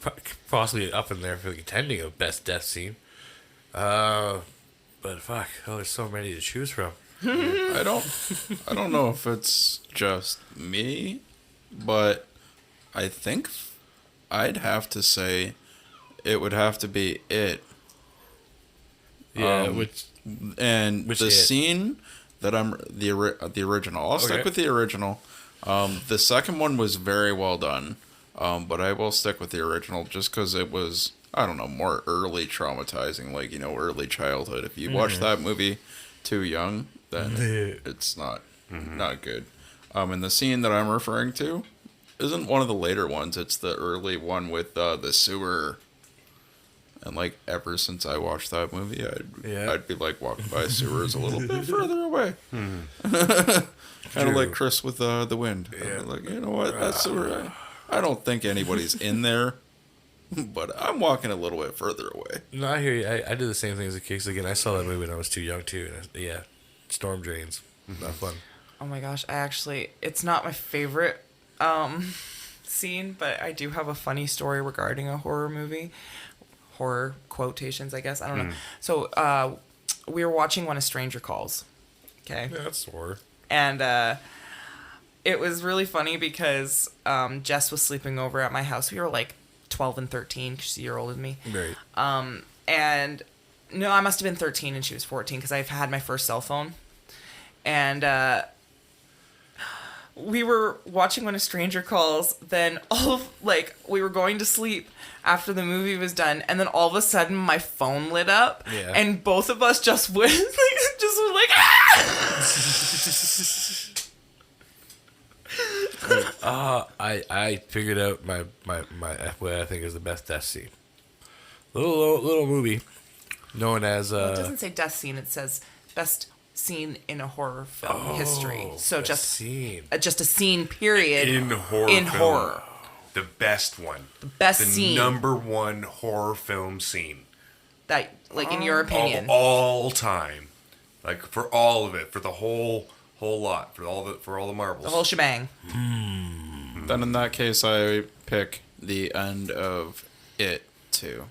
possibly up in there for the contending of best death scene. But fuck, there's so many to choose from. I don't know if it's just me, but I think I'd have to say it would have to be It. Yeah, Which the It? scene that the original. I'll stick Okay. with the original. The second one was very well done, but I will stick with the original just because it was, I don't know, more early traumatizing, like, you know, early childhood. If you watch that movie too young, then it's not good. And the scene that I'm referring to isn't one of the later ones. It's the early one with the sewer. And like ever since I watched that movie, I'd be like walking by sewers a little bit further away. Kind of like Chris with the wind. Yeah. I'd be like, you know what, that sewer. I don't think anybody's in there, but I'm walking a little bit further away. No, I hear you. I did the same thing as a kid. 'Cause again, I saw that movie when I was too young too. And yeah, storm drains, not fun. Oh my gosh, it's not my favorite scene, but I do have a funny story regarding a horror movie. Horror quotations, I guess. I don't know. So we were watching When a Stranger Calls. Okay. Yeah, that's horror. And it was really funny because Jess was sleeping over at my house. We were like 12 and 13 because she's a year older than me. Right. And no, I must have been 13 and she was 14 because I've had my first cell phone. And we were watching When a Stranger Calls. Then we were going to sleep after the movie was done, and then all of a sudden my phone lit up, Yeah. and both of us just went like ah! I figured out my what I think is the best death scene. Little movie known as It doesn't say death scene. It says best scene in a horror film history. So best just scene. just a scene period in horror. In film, horror. the best one. Best the scene. number one horror film scene. that, like, in your opinion? Of all time, like for all of it, for the whole lot, for all the marbles. The whole shebang. Then in that case, I pick the end of It 2.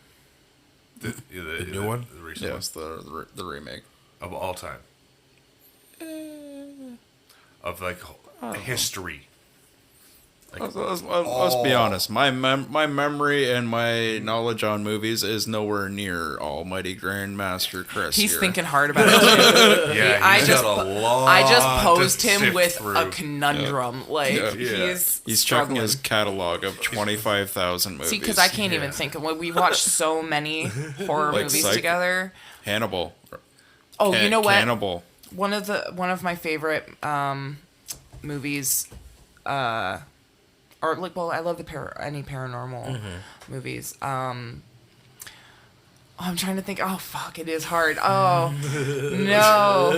The new one? the recent Yes, the remake. one of all time. Of like history. Like, Let's be honest. My memory and my knowledge on movies is nowhere near Almighty Grandmaster Chris. He's here. thinking hard about it too. yeah, I he's just, got a lot I just to posed him sift with through. a conundrum. Like Yeah. He's struggling. checking his catalog of 25,000 movies. See, because I can't even think of. We watched so many horror Like movies Psych- together. Hannibal. Oh, you know what? Cannibal. One of my favorite movies, or like, well, I love any paranormal movies. I'm trying to think. Oh fuck, it is hard. Oh no.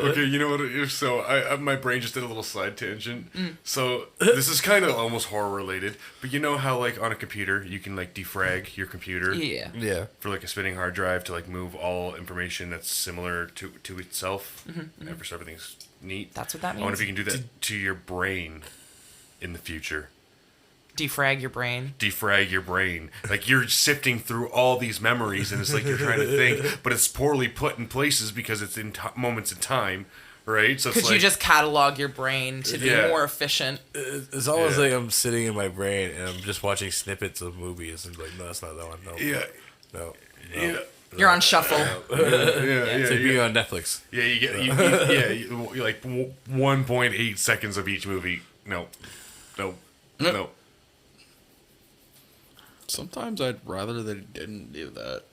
Okay, you know what? So my brain just did a little side tangent. So this is kind of almost horror related, but you know how like on a computer you can like defrag your computer Yeah. Yeah. for like a spinning hard drive to like move all information that's similar to itself, and so everything's neat. That's what that I wonder means. if you can do that to your brain in the future. Defrag your brain. Defrag your brain. Like you're sifting through all these memories, and it's like you're trying to think, but it's poorly put in places because it's in moments in time, right? So it's Could like, you just catalog your brain to be Yeah. more efficient? It's almost Yeah. like I'm sitting in my brain and I'm just watching snippets of movies and like, no, that's not that one. No. Yeah, No. yeah, You're on shuffle. To be on Netflix. yeah. You get you like 1.8 seconds of each movie. No. Sometimes I'd rather they didn't do that.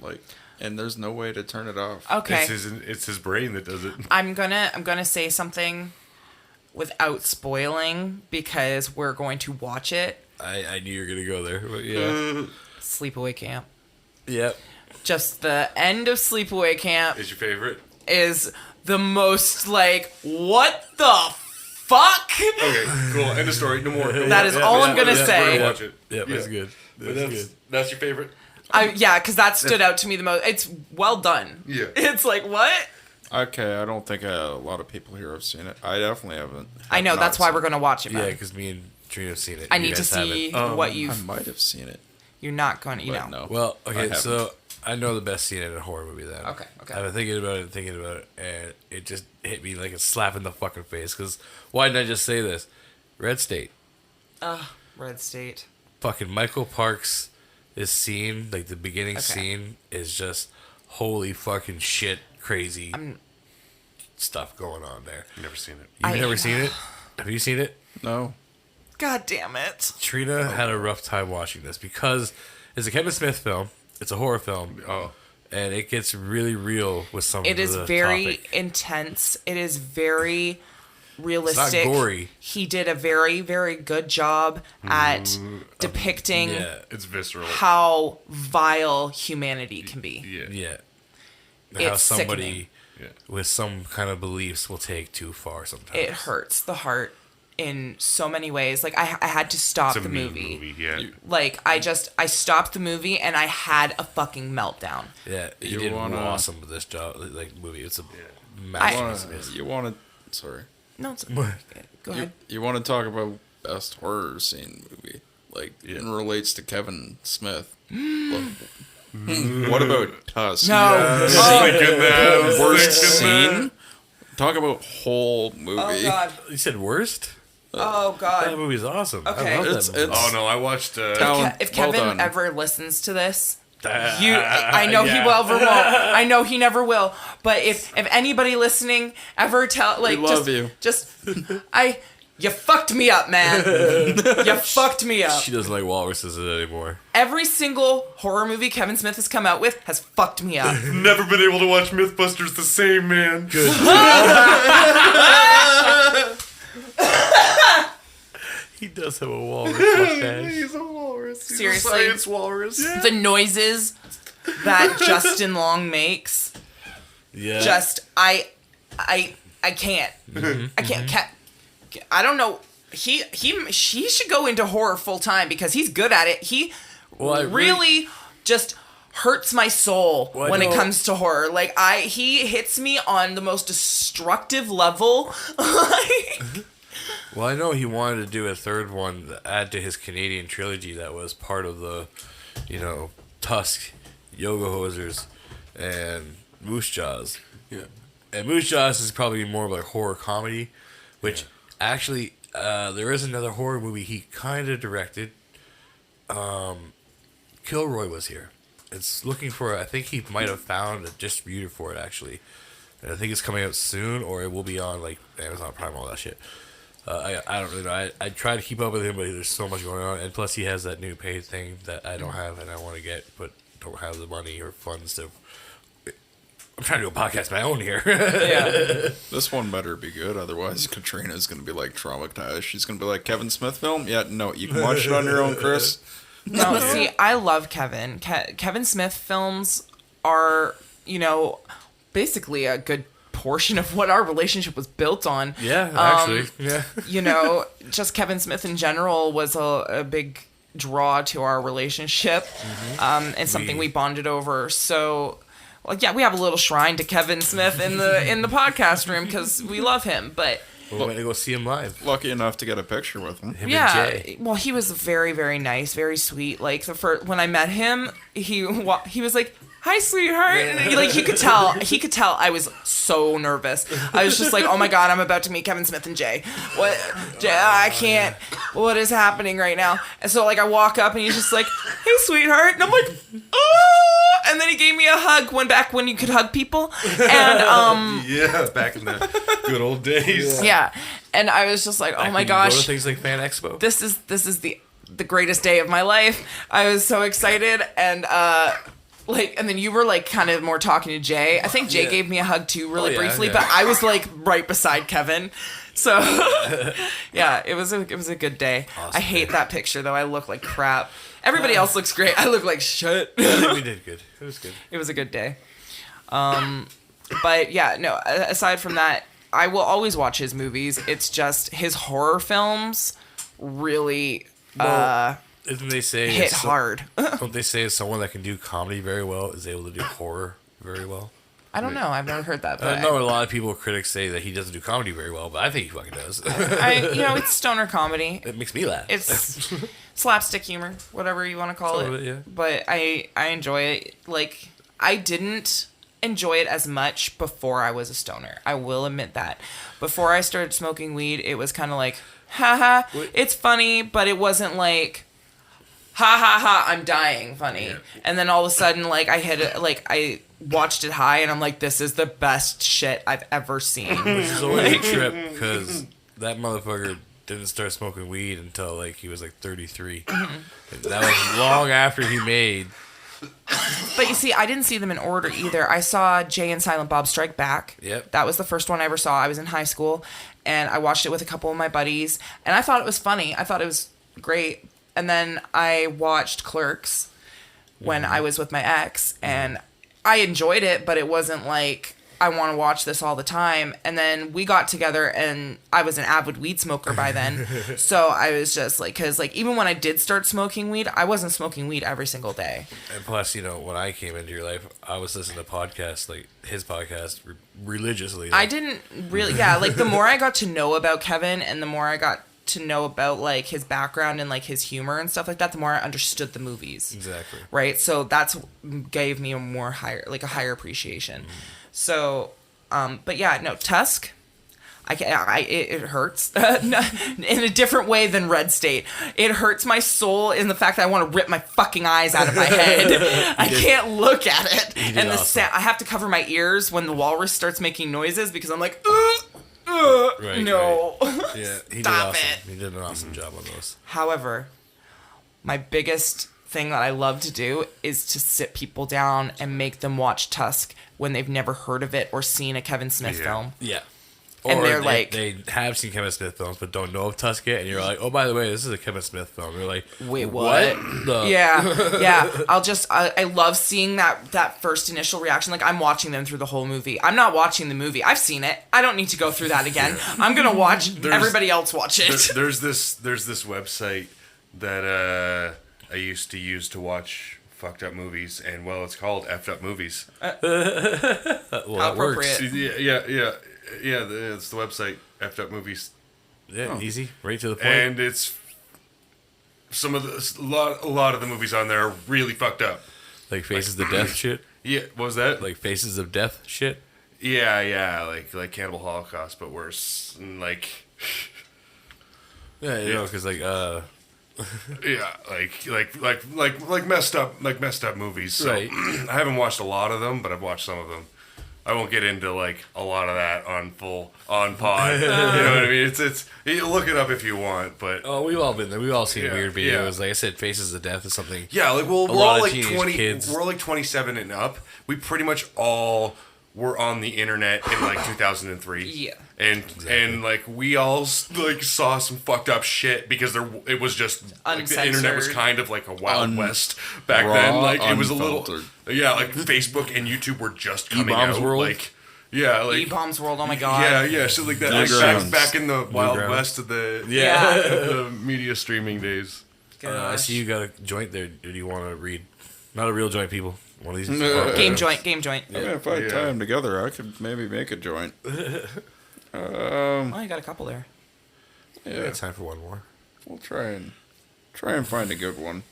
Like, and there's no way to turn it off. Okay. It's his brain that does it. I'm gonna say something without spoiling because we're going to watch it. I knew you were gonna go there, but yeah. Sleepaway Camp. Yep. Just the end of Sleepaway Camp Is your favorite? is the most like, what the fuck? Okay, cool. End of story. No more. That is all I'm gonna say. We're watch it. Yep, Yeah. that's good. But That's good. that's your favorite. Yeah, because that stood out to me the most. It's well done. Yeah. It's like, what? Okay, I don't think a lot of people here have seen it. I definitely haven't. I know, have that's not why seen we're gonna watch it, man. Yeah, because me and Trina have seen it. I You need to guys see haven't. what it. you've... I might have seen it. You're not going to, you know. No. Well, I okay, haven't. so I know the best scene in a horror movie then. Okay. I've been thinking about it, and it just hit me like a slap in the fucking face. Because why didn't I just say this? Red State. Red State. Fucking Michael Parks' scene, like the beginning Okay. scene, is just holy fucking shit, crazy stuff going on there. Never seen it. You've I- never seen it? Have you seen it? No. God damn it. Trina had a rough time watching this because it's a Kevin Smith film. It's a horror film. Oh. And it gets really real with some It of is the very topic. intense. It is very realistic. gory. He did a very, very good job at depicting Yeah. It's visceral. how vile humanity can be. Yeah. Yeah. It's How somebody sickening. Yeah. with some kind of beliefs will take too far sometimes. It hurts the heart in so many ways. Like, I had to stop It's a the mean movie. Yeah. Like, I stopped the movie and I had a fucking meltdown. Yeah, you You did wanna- awesome with this job, like movie. It's a I- masterpiece. You want to? Sorry. No, it's go ahead. You want to talk about best horror scene movie? Like it relates to Kevin Smith. What about Tusk? No. Thinking that. Worst Thinking scene? Talk about whole movie. Oh god. You said worst? Oh That god. movie's awesome. Okay. I love It's- that movie. it's- Oh no, I watched. Talent. If Well Kevin done. ever listens to this, I know he never won't. I know he never will. But if anybody listening ever tell like We love you. You fucked me up, man. You fucked me up. She doesn't like walruses anymore. Every single horror movie Kevin Smith has come out with has fucked me up. Never been able to watch MythBusters the same, man. Good. He does have a walrus mustache. He's a walrus. He's Seriously? a science walrus. The noises that Justin Long makes, Yeah. just I can't. I can't. I don't know. He should go into horror full time because he's good at it. He Well, I really just hurts my soul Well, when it comes to horror. Like he hits me on the most destructive level. Well, I know he wanted to do a third one to add to his Canadian trilogy that was part of the, Tusk, Yoga Hosers, and Moose Jaws. Yeah. And Moose Jaws is probably more of a horror comedy, which actually, there is another horror movie he kind of directed. Kilroy was here. It's looking for, I think he might have found a distributor for it, actually. And I think it's coming out soon, or it will be on, like, Amazon Prime, all that shit. I don't really know. I try to keep up with him, but there's so much going on. And plus, he has that new paid thing that I don't have and I want to get, but don't have the money or funds to. I'm trying to do a podcast my own here. Yeah. This one better be good, otherwise Katrina's gonna be like traumatized. She's gonna be like, Kevin Smith film? Yeah, no, you can watch it on your own, Chris. No, see, I love Kevin. Kevin Smith films are, basically a good portion of what our relationship was built on. Yeah, actually. Yeah. Just Kevin Smith in general was a big draw to our relationship, and something we bonded over. So, we have a little shrine to Kevin Smith in the podcast room because we love him. But We're going to go see him live. Lucky enough to get a picture with him. Him and Jay. well, he was very, very nice, very sweet. Like when I met him, he was like, "Hi, sweetheart." And he could tell. He could tell I was so nervous. I was just like, "Oh my god, I'm about to meet Kevin Smith and Jay. What? Jay, I can't. What is happening right now?" And so I walk up and he's just like, "Hey, sweetheart," and I'm like, "Oh!" And then he gave me a hug. Back when you could hug people, and Yeah, back in the good old days. yeah. And I was just like, "Oh my Go to gosh, things like Fan Expo. this is the greatest day of my life." I was so excited, and and then you were kind of more talking to Jay. I think Jay gave me a hug too, really briefly, but I was right beside Kevin. So yeah, it was a good day. Awesome. I hate that picture though. I look like crap. Everybody else looks great. I look like shit. I think we did good. It was good. It was a good day. But yeah, no, aside from that, I will always watch his movies. It's just his horror films really Isn't they say hit hard. Don't they say someone that can do comedy very well is able to do horror very well? I don't know. I've never heard that. But I know a lot of people, critics, say that he doesn't do comedy very well, but I think he fucking does. it's stoner comedy. It makes me laugh. It's slapstick humor, whatever you want to call Some it. of it, yeah. But I enjoy it. I didn't enjoy it as much before I was a stoner. I will admit that. Before I started smoking weed, it was kind of like, haha, it's funny, but it wasn't like, ha ha ha, I'm dying funny. Yeah. And then all of a sudden, I hit it, I watched it high, and I'm like, this is the best shit I've ever seen. Which is always a trip, because that motherfucker didn't start smoking weed until he was 33. And that was long after he made. But you see, I didn't see them in order either. I saw Jay and Silent Bob Strike Back. Yep. That was the first one I ever saw. I was in high school, and I watched it with a couple of my buddies, and I thought it was funny. I thought it was great. And then I watched Clerks when I was with my ex, and I enjoyed it, but it wasn't like I want to watch this all the time. And then we got together, and I was an avid weed smoker by then. So I was just because even when I did start smoking weed, I wasn't smoking weed every single day. And plus, when I came into your life, I was listening to podcasts, his podcast, religiously. I didn't really, the more I got to know about Kevin, and the more I got to know about his background and his humor and stuff like that, the more I understood the movies. Exactly. Right. So that's gave me a higher appreciation. So, but yeah, no, Tusk. It hurts in a different way than Red State. It hurts my soul in the fact that I want to rip my fucking eyes out of my head. I can't look at it, and the sound. I have to cover my ears when the walrus starts making noises because I'm like, right, no. Right. Yeah, he Stop did awesome. it. He did an awesome job on those. However, my biggest thing that I love to do is to sit people down and make them watch Tusk when they've never heard of it or seen a Kevin Smith film. Yeah. And or they're they have seen Kevin Smith films but don't know of Tusk yet, and you're like, oh, by the way, this is a Kevin Smith film. You're like, wait, what? Yeah. I love seeing that first initial reaction. I'm watching them through the whole movie. I'm not watching the movie. I've seen it. I don't need to go through that again. I'm gonna watch everybody else watch it. There's this website that I used to use to watch fucked up movies, and well, it's called effed up movies. Well, How that works. appropriate. Yeah. It's the website effed up movies, Yeah, easy, right to the point. and it's some of a lot of the movies on there are really fucked up. Like Faces of Death shit. Yeah, what was that? Like Faces of Death shit. Yeah, like Cannibal Holocaust, but worse. And like, Yeah, you know, because yeah, like messed up movies. So Right. I haven't watched a lot of them, but I've watched some of them. I won't get into like a lot of that on pod. You know what I mean? It's you look it up if you want, but oh, we've all been there. We've all seen Yeah, weird yeah. videos. Like I said, Faces of Death is something. yeah, like we're lot all of like teenage 20. kids. We're like 27 and up. We pretty much all were on the internet in like 2003. Yeah. And like we all like saw some fucked up shit because it was just like, the internet was Uncensored. kind of like a wild west back raw, then. Like it was a little unfiltered. yeah, like Facebook and YouTube were just coming E-Bombs out. World? Like yeah, like E-Bombs World, oh my god. yeah, so like that Newgrounds. like back in the wild Newgrounds. west of the Yeah. of the media streaming days. I see you got a joint there. Do you want to read? Not a real joint, people. One of these. Game joint. I mean, if I Yeah. tie them together, I could maybe make a joint. Oh, you got a couple there. Yeah, Yeah, time for one more. we'll try and find a good one.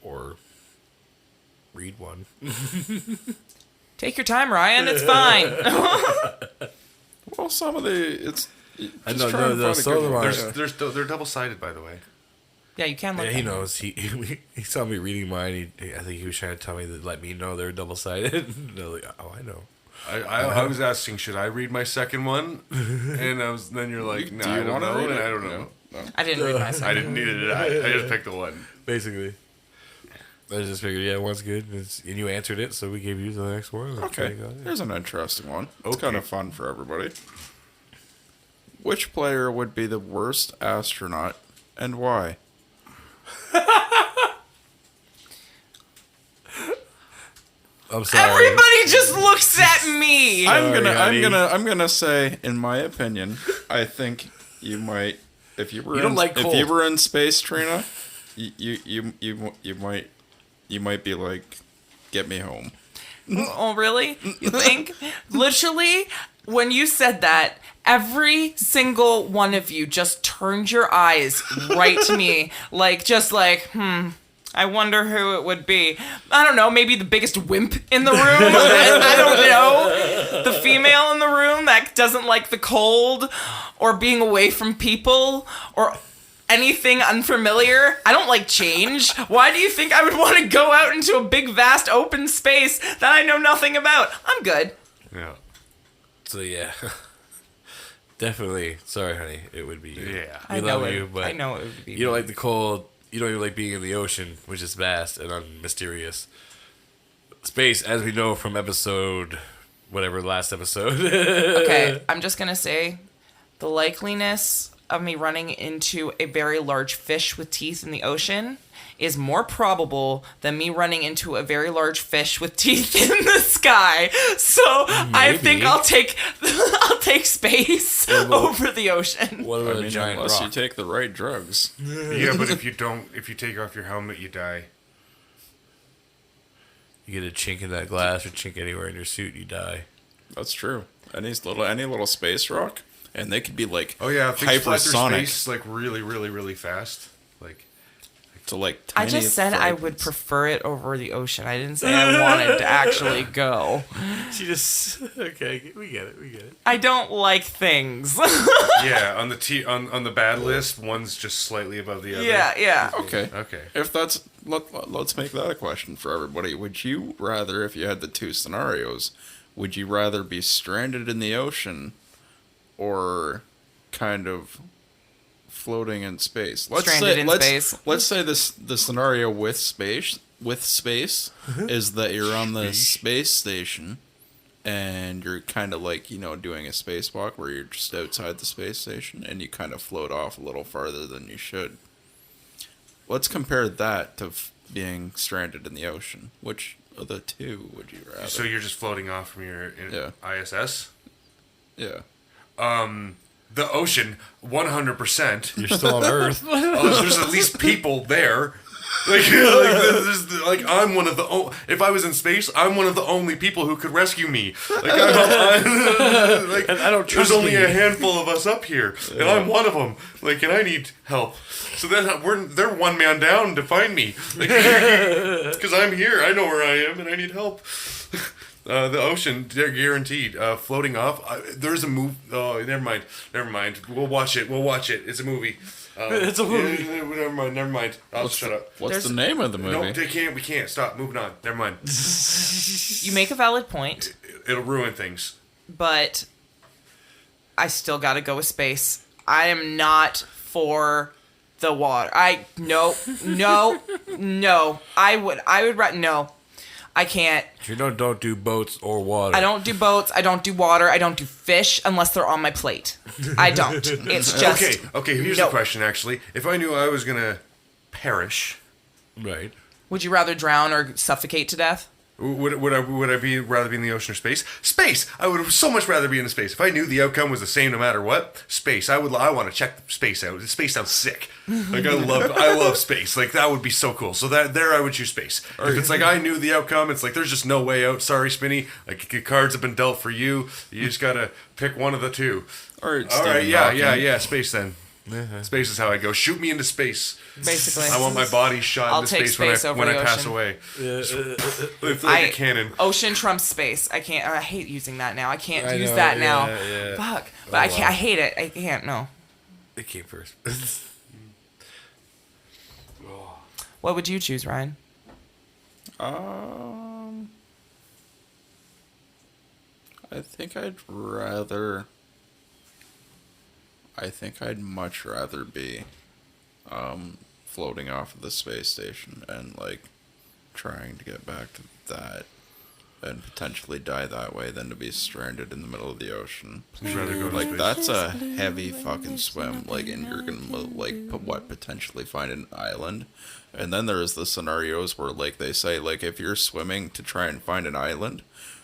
Or read one. Take your time, Ryan. It's fine. Well, some of the it's. I just know, try and no, find a some good of them one. are- They're double sided, by the way. Yeah, you can look. Yeah, he them. knows. He saw me reading mine. I think he was trying to tell me that let me know they're double sided. No, like, oh, I know. I was asking, should I read my second one? And then you're like, no, Do I you don't want to know, read and it? I don't know. No. I didn't read my second. I didn't need it. I just picked the one. Basically, I just figured, yeah, one's good, and you answered it, so we gave you the next one. That's Okay, what I got, yeah. here's an interesting one. It's Okay. kind of fun for everybody. Which player would be the worst astronaut, and why? I'm sorry. Everybody just looks at me. I'm gonna say, in my opinion, I think you might, if you were You don't like if cold. you were in space, Trina, you might be like, get me home. Oh, really? You think? Literally, when you said that, every single one of you just turned your eyes right to me, I wonder who it would be. I don't know, maybe the biggest wimp in the room. I don't know. The female in the room that doesn't like the cold or being away from people or anything unfamiliar. I don't like change. Why do you think I would want to go out into a big, vast, open space that I know nothing about? I'm good. Yeah. So yeah, definitely. Sorry, honey. It would be you. Yeah. We I know love it. you, but I know it would be. you don't like the cold. You don't even like being in the ocean, which is vast and mysterious. Space, as we know from episode, whatever, last episode. Okay, I'm just gonna say, the likeliness of me running into a very large fish with teeth in the ocean is more probable than me running into a very large fish with teeth in the sky. So I think Maybe. I'll take space over the ocean. What about a giant unless rock? you take the right drugs. Yeah, but if you take off your helmet, you die. You get a chink in that glass or chink anywhere in your suit, you die. That's true. Any little space rock, and they could be like Oh yeah, things fly through hypersonic space like really, really, really fast. Like to like. I Tiny just said I would fragments. prefer it over the ocean. I didn't say I wanted to actually go. She just okay. We get it. I don't like things. yeah, on the bad list, one's just slightly above the other. yeah. Okay. Okay. If that's let's make that a question for everybody. Would you rather, if you had the two scenarios, would you rather be stranded in the ocean, or kind of floating in space? Stranded in space. Let's say the scenario with space is that you're on the space station, and you're kind of like doing a spacewalk where you're just outside the space station and you kind of float off a little farther than you should. Let's compare that to being stranded in the ocean. Which of the two would you rather? So you're just floating off from your ISS? Yeah. The ocean, 100%. You're still on Earth. There's at least people there. I'm one of the if I was in space, I'm one of the only people who could rescue me. Like And I don't there's trust only you. a handful of us up here, and I'm one of them. Like, and I need help. So then they're one man down to find me, because I'm here. I know where I am, and I need help. The ocean, they're guaranteed. Floating off. There's a movie. Oh, never mind. We'll watch it. It's a movie. It's a movie. Yeah, never mind. I'll shut up. What's the name of the movie? No, we can't. Stop. Moving on. Never mind. You make a valid point, It'll ruin things. but I still got to go with space. I am not for the water. No. I would no. I can't. You don't do boats or water. I don't do boats. I don't do water. I don't do fish unless they're on my plate. I don't. It's just Okay. Here's no. the question. Actually, if I knew I was gonna perish, Right. Would you rather drown or suffocate to death? would I rather be in the ocean or space? Space. I would so much rather be in space. If I knew the outcome was the same no matter what, space. I want to check space out. Space sounds sick. Like I love space. Like that would be so cool. So I would choose space. If it's like I knew the outcome, it's like there's just no way out. Sorry, Spinny. Like the cards have been dealt for you. You just gotta pick one of the two. All right, All right. Stephen Yeah. Hawking. Space then. Space is how I go. Shoot me into space. Basically, I want my body shot I'll into take space, space over when the I pass ocean. away. It's like a cannon. Ocean trumps space. I can't. I hate using that now. I can't I use know, that now. yeah. Fuck. But I can't. I hate it. I can't. No. It came first. What would you choose, Ryan? I think I'd much rather be floating off of the space station and like trying to get back to that and potentially die that way than to be stranded in the middle of the ocean. I'd rather go to Like space. that's a heavy fucking swim. Like, and you're gonna like potentially find an island, and then there's the scenarios where like they say like if you're swimming to try and find an island,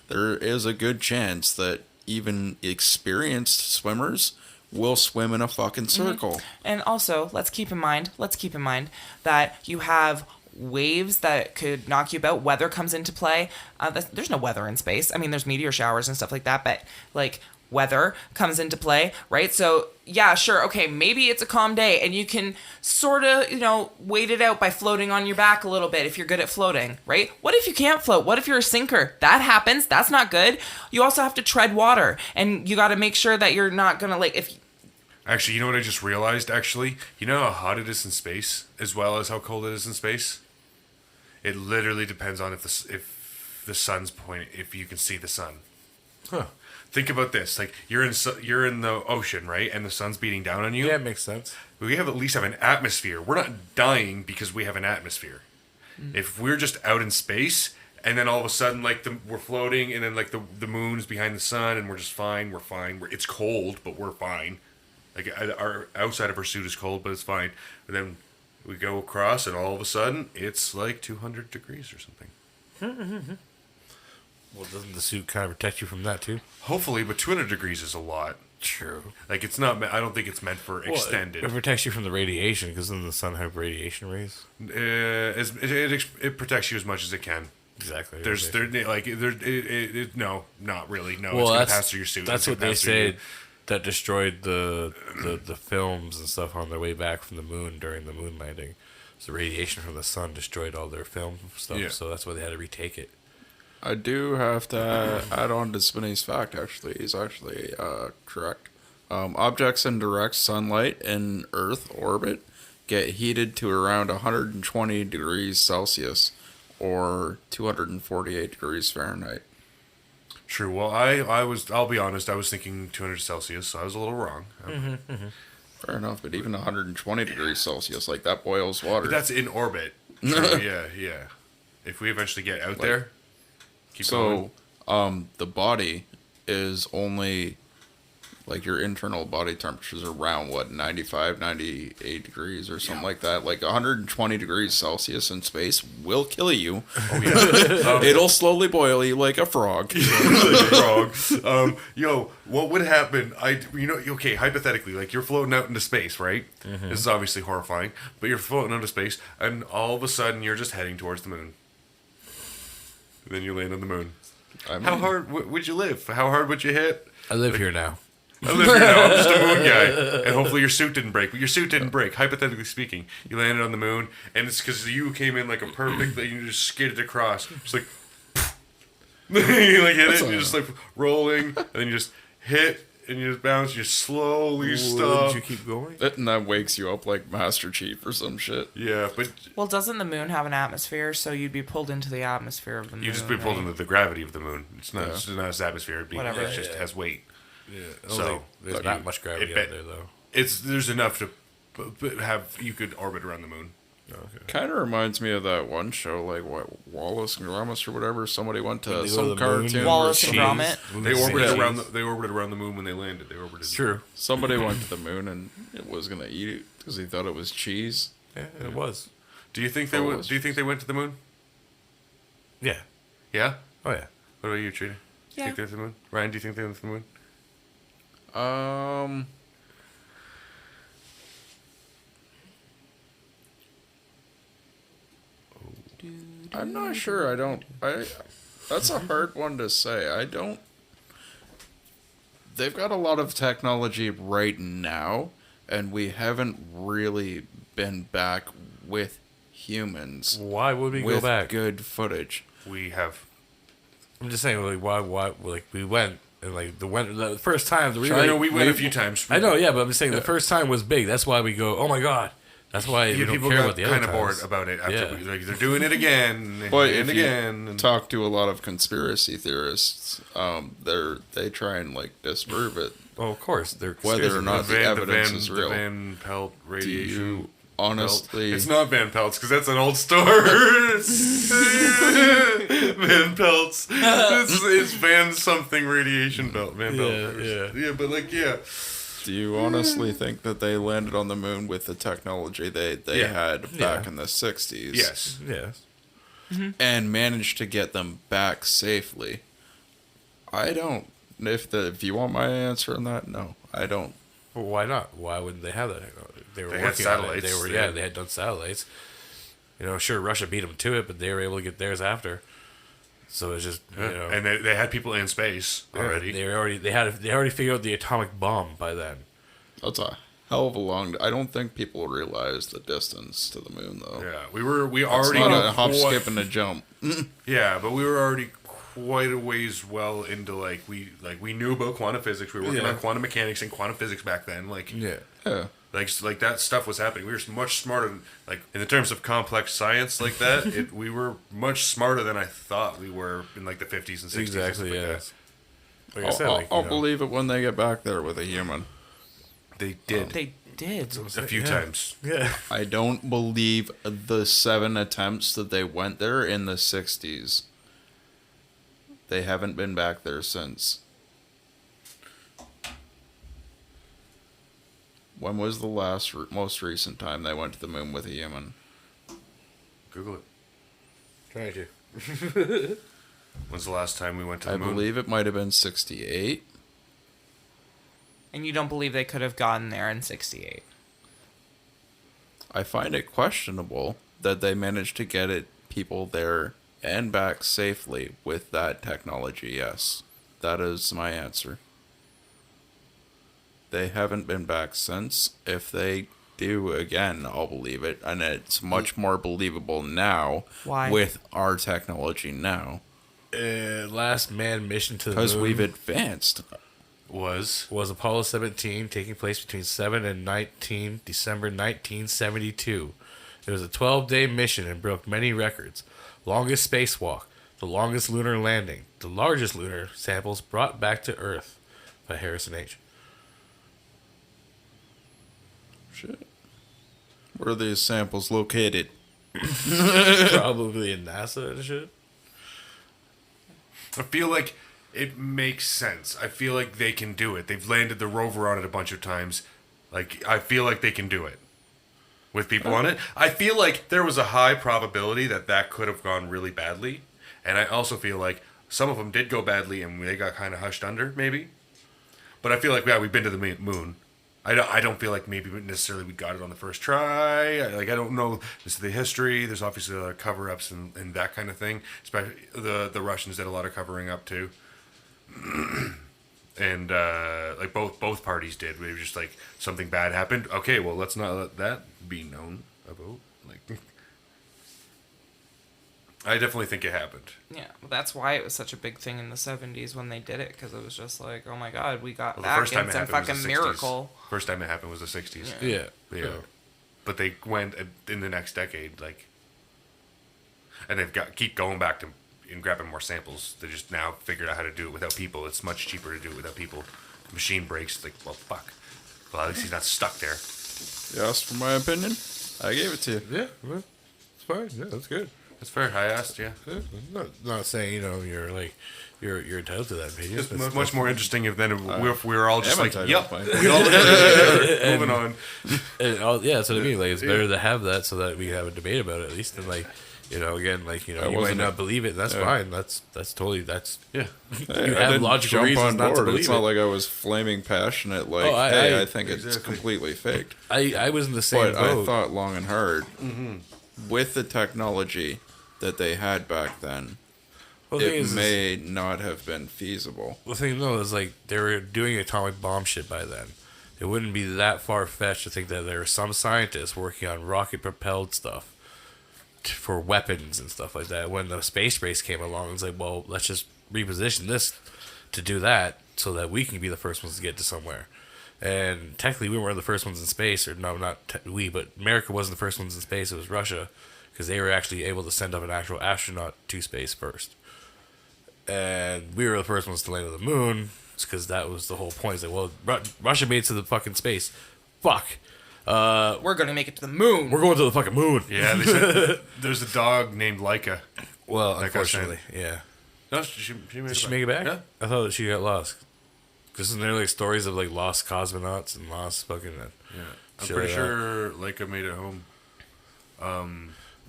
there is a good chance that even experienced swimmers will swim in a fucking circle. And also, let's keep in mind that you have waves that could knock you about. Weather comes into play. There's no weather in space. I mean, there's meteor showers and stuff like that, but like weather comes into play, right? So yeah, sure, okay, maybe it's a calm day and you can sort of, wait it out by floating on your back a little bit if you're good at floating, right? What if you can't float? What if you're a sinker? That happens. That's not good. You also have to tread water, and you got to make sure that you're not gonna Actually, you know what I just realized? Actually, you know how hot it is in space, as well as how cold it is in space. It literally depends on if the sun's pointing, if you can see the sun. Huh. Think about this: like you're in the ocean, right, and the sun's beating down on you. Yeah, it makes sense. We at least have an atmosphere. We're not dying because we have an atmosphere. If we're just out in space, and then all of a sudden, like we're floating, and then like the moon's behind the sun, and we're just fine. We're fine. It's cold, but we're fine. Like our outside of our suit is cold, but it's fine. And then we go across, and all of a sudden, it's like 200 degrees or something. Well, doesn't the suit kind of protect you from that too? Hopefully, but 200 degrees is a lot. True. Like it's not. I don't think it's meant for extended. It protects you from the radiation because then the sun have radiation rays. It protects you as much as it can. Exactly. No, not really. No, Well, it's gonna that's pass through your suit. That's It's what gonna they pass through you. said that destroyed the films and stuff on their way back from the moon during the moon landing. So radiation from the sun destroyed all their film stuff. Yeah. So that's why they had to retake it. I do have to add on to Spinny's fact, actually. He's actually correct. Objects in direct sunlight in Earth orbit get heated to around 120 degrees Celsius or 248 degrees Fahrenheit. True. Well, I'll be honest. I was thinking 200 Celsius, so I was a little wrong. Fair enough, but even 120 degrees Celsius, like that boils water. But that's in orbit. True, yeah. If we eventually get out there, keep going. So, the body is only like your internal body temperatures are around 95, 98 degrees or something like that. Like 120 degrees Celsius in space will kill you. Oh yeah. It'll slowly boil you like a frog. Wrong. Yo, what would happen? Okay, hypothetically, like you're floating out into space, right? Mm-hmm. This is obviously horrifying, but you're floating out into space, and all of a sudden you're just heading towards the moon. And then you land on the moon. I mean, How hard would you live? How hard would you hit? I live here now. I live here now. I'm just a moon guy, and hopefully your suit didn't break. But your suit didn't break. Hypothetically speaking, you landed on the moon, and it's because you came in like a perfect. That you just skidded across, just like. You like hit it, and you're just like rolling, and then you just hit, and you just bounce. You slowly stop. Would you keep going? and that wakes you up like Master Chief or some shit. Yeah, but Well, doesn't the moon have an atmosphere? So you'd be pulled into the atmosphere of the moon. you just be pulled right? into the gravity of the moon. It's not. It's not its atmosphere. Whatever. It just has weight. Yeah. So, There's not much gravity it out there, though. There's enough to have. You could orbit around the moon. Okay. Kind of reminds me of that one show, like what Wallace and Gromit or whatever. Somebody went When to they go some to the moon? cartoon. Wallace where and some- Gromit. They orbited Yeah. around. They orbited around the moon when they landed. They orbited. It's true. Somebody went to the moon and it was gonna eat it because he thought it was cheese. Yeah, it was. Do you think they went? Do you think they went to the moon? Yeah. Yeah. Oh, yeah. What about you, Trina? Do you Yeah. think they went to the moon? Ryan, do you think they went to the moon? I'm not sure. That's a hard one to say. I don't. They've got a lot of technology right now, and we haven't really been back with humans Why would we with go back? good footage. We have. I'm just saying, like, why, like, we went, and, like, the first time, the I know we went a few times. I know, yeah, but I'm just saying, the first time was big. That's why we go, oh my god. That's why we don't People care got about the other kind of bored times. about it after Yeah. like they're doing it again But and if you again. And talk to a lot of conspiracy theorists, they try and like disprove it. Oh, of course. They're Whether or not the evidence is the real. Van Pelt Do radiation. you honestly? It's not Van Pelt's because that's an old store. Van Pelt's. It's Van something radiation belt. Van Pelt. yeah. But like, yeah. Do you honestly think that they landed on the moon with the technology they Yeah. had back Yeah. in the 60s? Yes. Yes. And managed to get them back safely? I don't. If you want my answer on that, no, I don't. Well, why not? Why wouldn't they have that technology? They were They had working on it. satellites. They were, They yeah, had- they had done satellites. You know, sure, Russia beat them to it, but they were able to get theirs after. So it's just, you know, And they had people in space already. They already figured out the atomic bomb by then. That's a hell of a long. I don't think people realize the distance to the moon, though. Yeah, we It's already not knew a hop, quite- skip, and a jump. Yeah, but we were already quite a ways well into we knew about quantum physics. We were working Yeah. on quantum mechanics and quantum physics back then. Yeah. Yeah. Like that stuff was happening. We were much smarter than in the terms of complex science like that. We were much smarter than I thought we were in like the 50s and 60s. Exactly, and yeah. stuff Like I said, I'll you know, believe it when they get back there with a human. like that. They did They did. a few times. Yeah. I don't believe the 7 attempts that they went there in the 60s. They haven't been back there since. When was the most recent time they went to the moon with a human? Google it. Trying to. When's the last time we went to the I moon? believe it might have been 68. And you don't believe they could have gotten there in 68. I find it questionable that they managed to get people there and back safely with that technology. Yes, that is my answer. They haven't been back since. If they do again, I'll believe it, and it's much more believable now. Why? With our technology now, Last manned mission to the because moon we've advanced. Was Apollo 17, taking place between 7 and 19 December 1972. It was a 12-day mission and broke many records. Longest spacewalk, the longest lunar landing, the largest lunar samples brought back to Earth by Harrison H. Shit. Where are these samples located? Probably in NASA and shit. I feel like It makes sense. I feel like they can do it. They've landed the rover on it a bunch of times. Like, I feel like they can do it with people on it. I feel like there was a high probability that could have gone really badly. And I also feel like some of them did go badly and they got kind of hushed under, maybe. But I feel like, yeah, we've been to the moon. I don't feel like maybe necessarily we got it on the first try. I don't know this is the history. There's obviously a lot of cover-ups and that kind of thing. Especially the Russians did a lot of covering up too. And like both parties did. We were just like something bad happened. Okay, well let's not let that be known about. Like, I definitely think it happened. Yeah, well, that's why it was such a big thing in the 70s when they did it, because it was just like, oh my god, we got back, it's a fucking miracle. First time it happened was the 60s. Yeah. But they went in the next decade, like, and keep going back to and grabbing more samples. They just now figured out how to do it without people. It's much cheaper to do it without people. The machine breaks. Like, well, fuck. Well, at least he's not stuck there. You asked for my opinion. I gave it to you. Yeah, well, it's fine. Yeah, that's good. That's fair. I asked, yeah. Not saying you're like you're entitled to that opinion. It's much more interesting if we were all just like, yep. Fine. We all moving on. Yeah, that's what I mean. Like, it's better to have that so that we have a debate about it at least. And like, again, like, you might not believe it. That's fine. That's totally yeah. You have logical reasons not to believe It's it. not like I was flaming passionate. Like, I think it's completely faked. I was in the same But boat. I thought long and hard. With the technology that they had back then, it may not have been feasible. The thing though is, like, they were doing atomic bomb shit by then. It wouldn't be that far fetched to think that there were some scientists working on rocket propelled stuff for weapons and stuff like that. When the space race came along, it's like, well, let's just reposition this to do that so that we can be the first ones to get to somewhere. And technically, we weren't the first ones in space, or no, not we, but America wasn't the first ones in space. It was Russia, because they were actually able to send up an actual astronaut to space first. And we were the first ones to land on the moon, because that was the whole point. It's like, well, Russia made it to the fucking space. Fuck. We're going to make it to the moon. We're going to the fucking moon. Yeah, they said there's a dog named Laika. Well, Like I said. unfortunately, yeah. No, she made Did it she back. make it back? Yeah. I thought that she got lost. Because isn't there like stories of like lost cosmonauts and lost fucking... Yeah. I'm shit pretty like that. sure Laika made it home.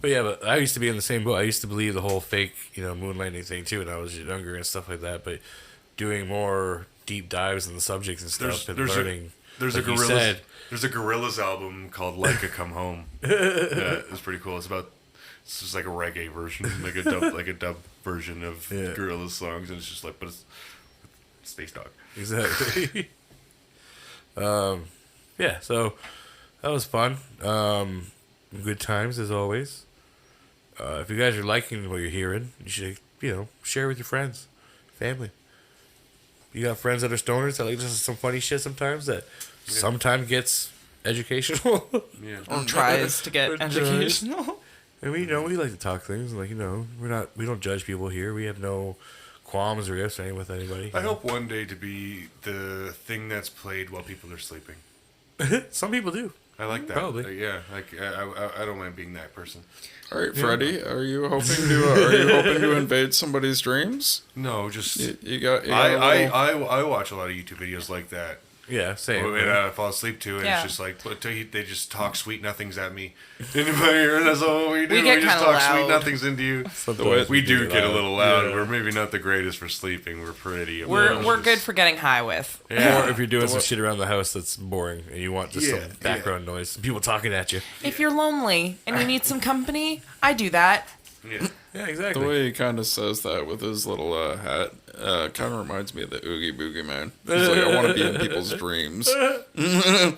But yeah, but I used to be in the same boat. I used to believe the whole fake, moon landing thing too when I was younger and stuff like that. But doing more deep dives in the subjects and stuff and learning... There's like a you Gorillaz. said, There's a Gorillaz album called Laika Come Home. Yeah, it's pretty cool. It's just like a reggae version, like a dub version of Gorillaz songs, and it's just like, but it's space dog. Exactly. Yeah, so that was fun. Good times as always. If you guys are liking what you're hearing, you should, share with your friends, family. You got friends that are stoners that like listen to some funny shit sometimes that sometimes gets educational. Yeah. Or tries to get educational. And we like to talk things like, we don't judge people here. We have no qualms or ifs any with anybody. I hope one day to be the thing that's played while people are sleeping. Some people do. I like that. Probably. I don't mind being that person. All right, Freddie, are you hoping to invade somebody's dreams? No, just You got a little- I watch a lot of YouTube videos like that. Yeah, same. And I fall asleep to, and Yeah. it's just like they just talk sweet nothings at me in my ear, and that's all we do. We get just kinda talk sweet loud. nothings into you. Sometimes We do get a little loud. Yeah. We're maybe not the greatest for sleeping. We're pretty. We're obnoxious. good for getting high with. Yeah. Or if you're doing some shit around the house that's boring and you want just Yeah, some background noise, some people talking at you. If you're lonely and you need some company, I do that. Yeah. Yeah, The exactly. way he kind of says that with his little hat kind of reminds me of the Oogie Boogie Man. He's like, I want to be in people's dreams.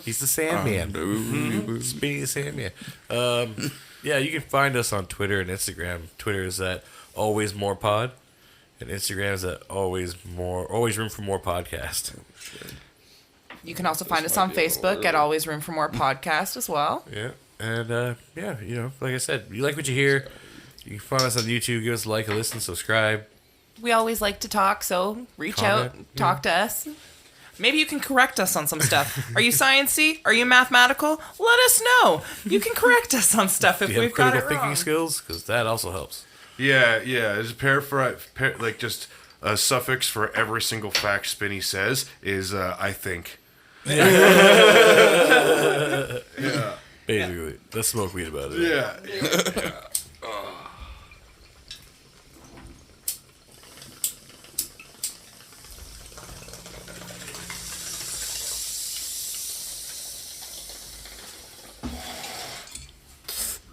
He's the Sandman. Oogie Boogie. Speedy Sandman. Yeah, you can find us on Twitter and Instagram. Twitter is at Always More Pod, and Instagram is at Always Room for More Podcast. You can also find This us might on be a little Facebook at early. Always Room for More Podcast as well. Yeah, and like I said, you like what you hear. You can find us on YouTube. Give us a like, a listen, subscribe. We always like to talk, so reach Comment, out, talk to us. Maybe you can correct us on some stuff. Are you sciencey? Are you mathematical? Let us know. You can correct us on stuff if Do you have we've got critical it thinking wrong. skills? Because that also helps. Yeah. Just just A suffix for every single fact Spinny says is I think. Basically, let's smoke weed about it. Yeah.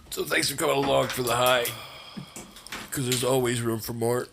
So thanks for coming along for the high. Because there's always room for more.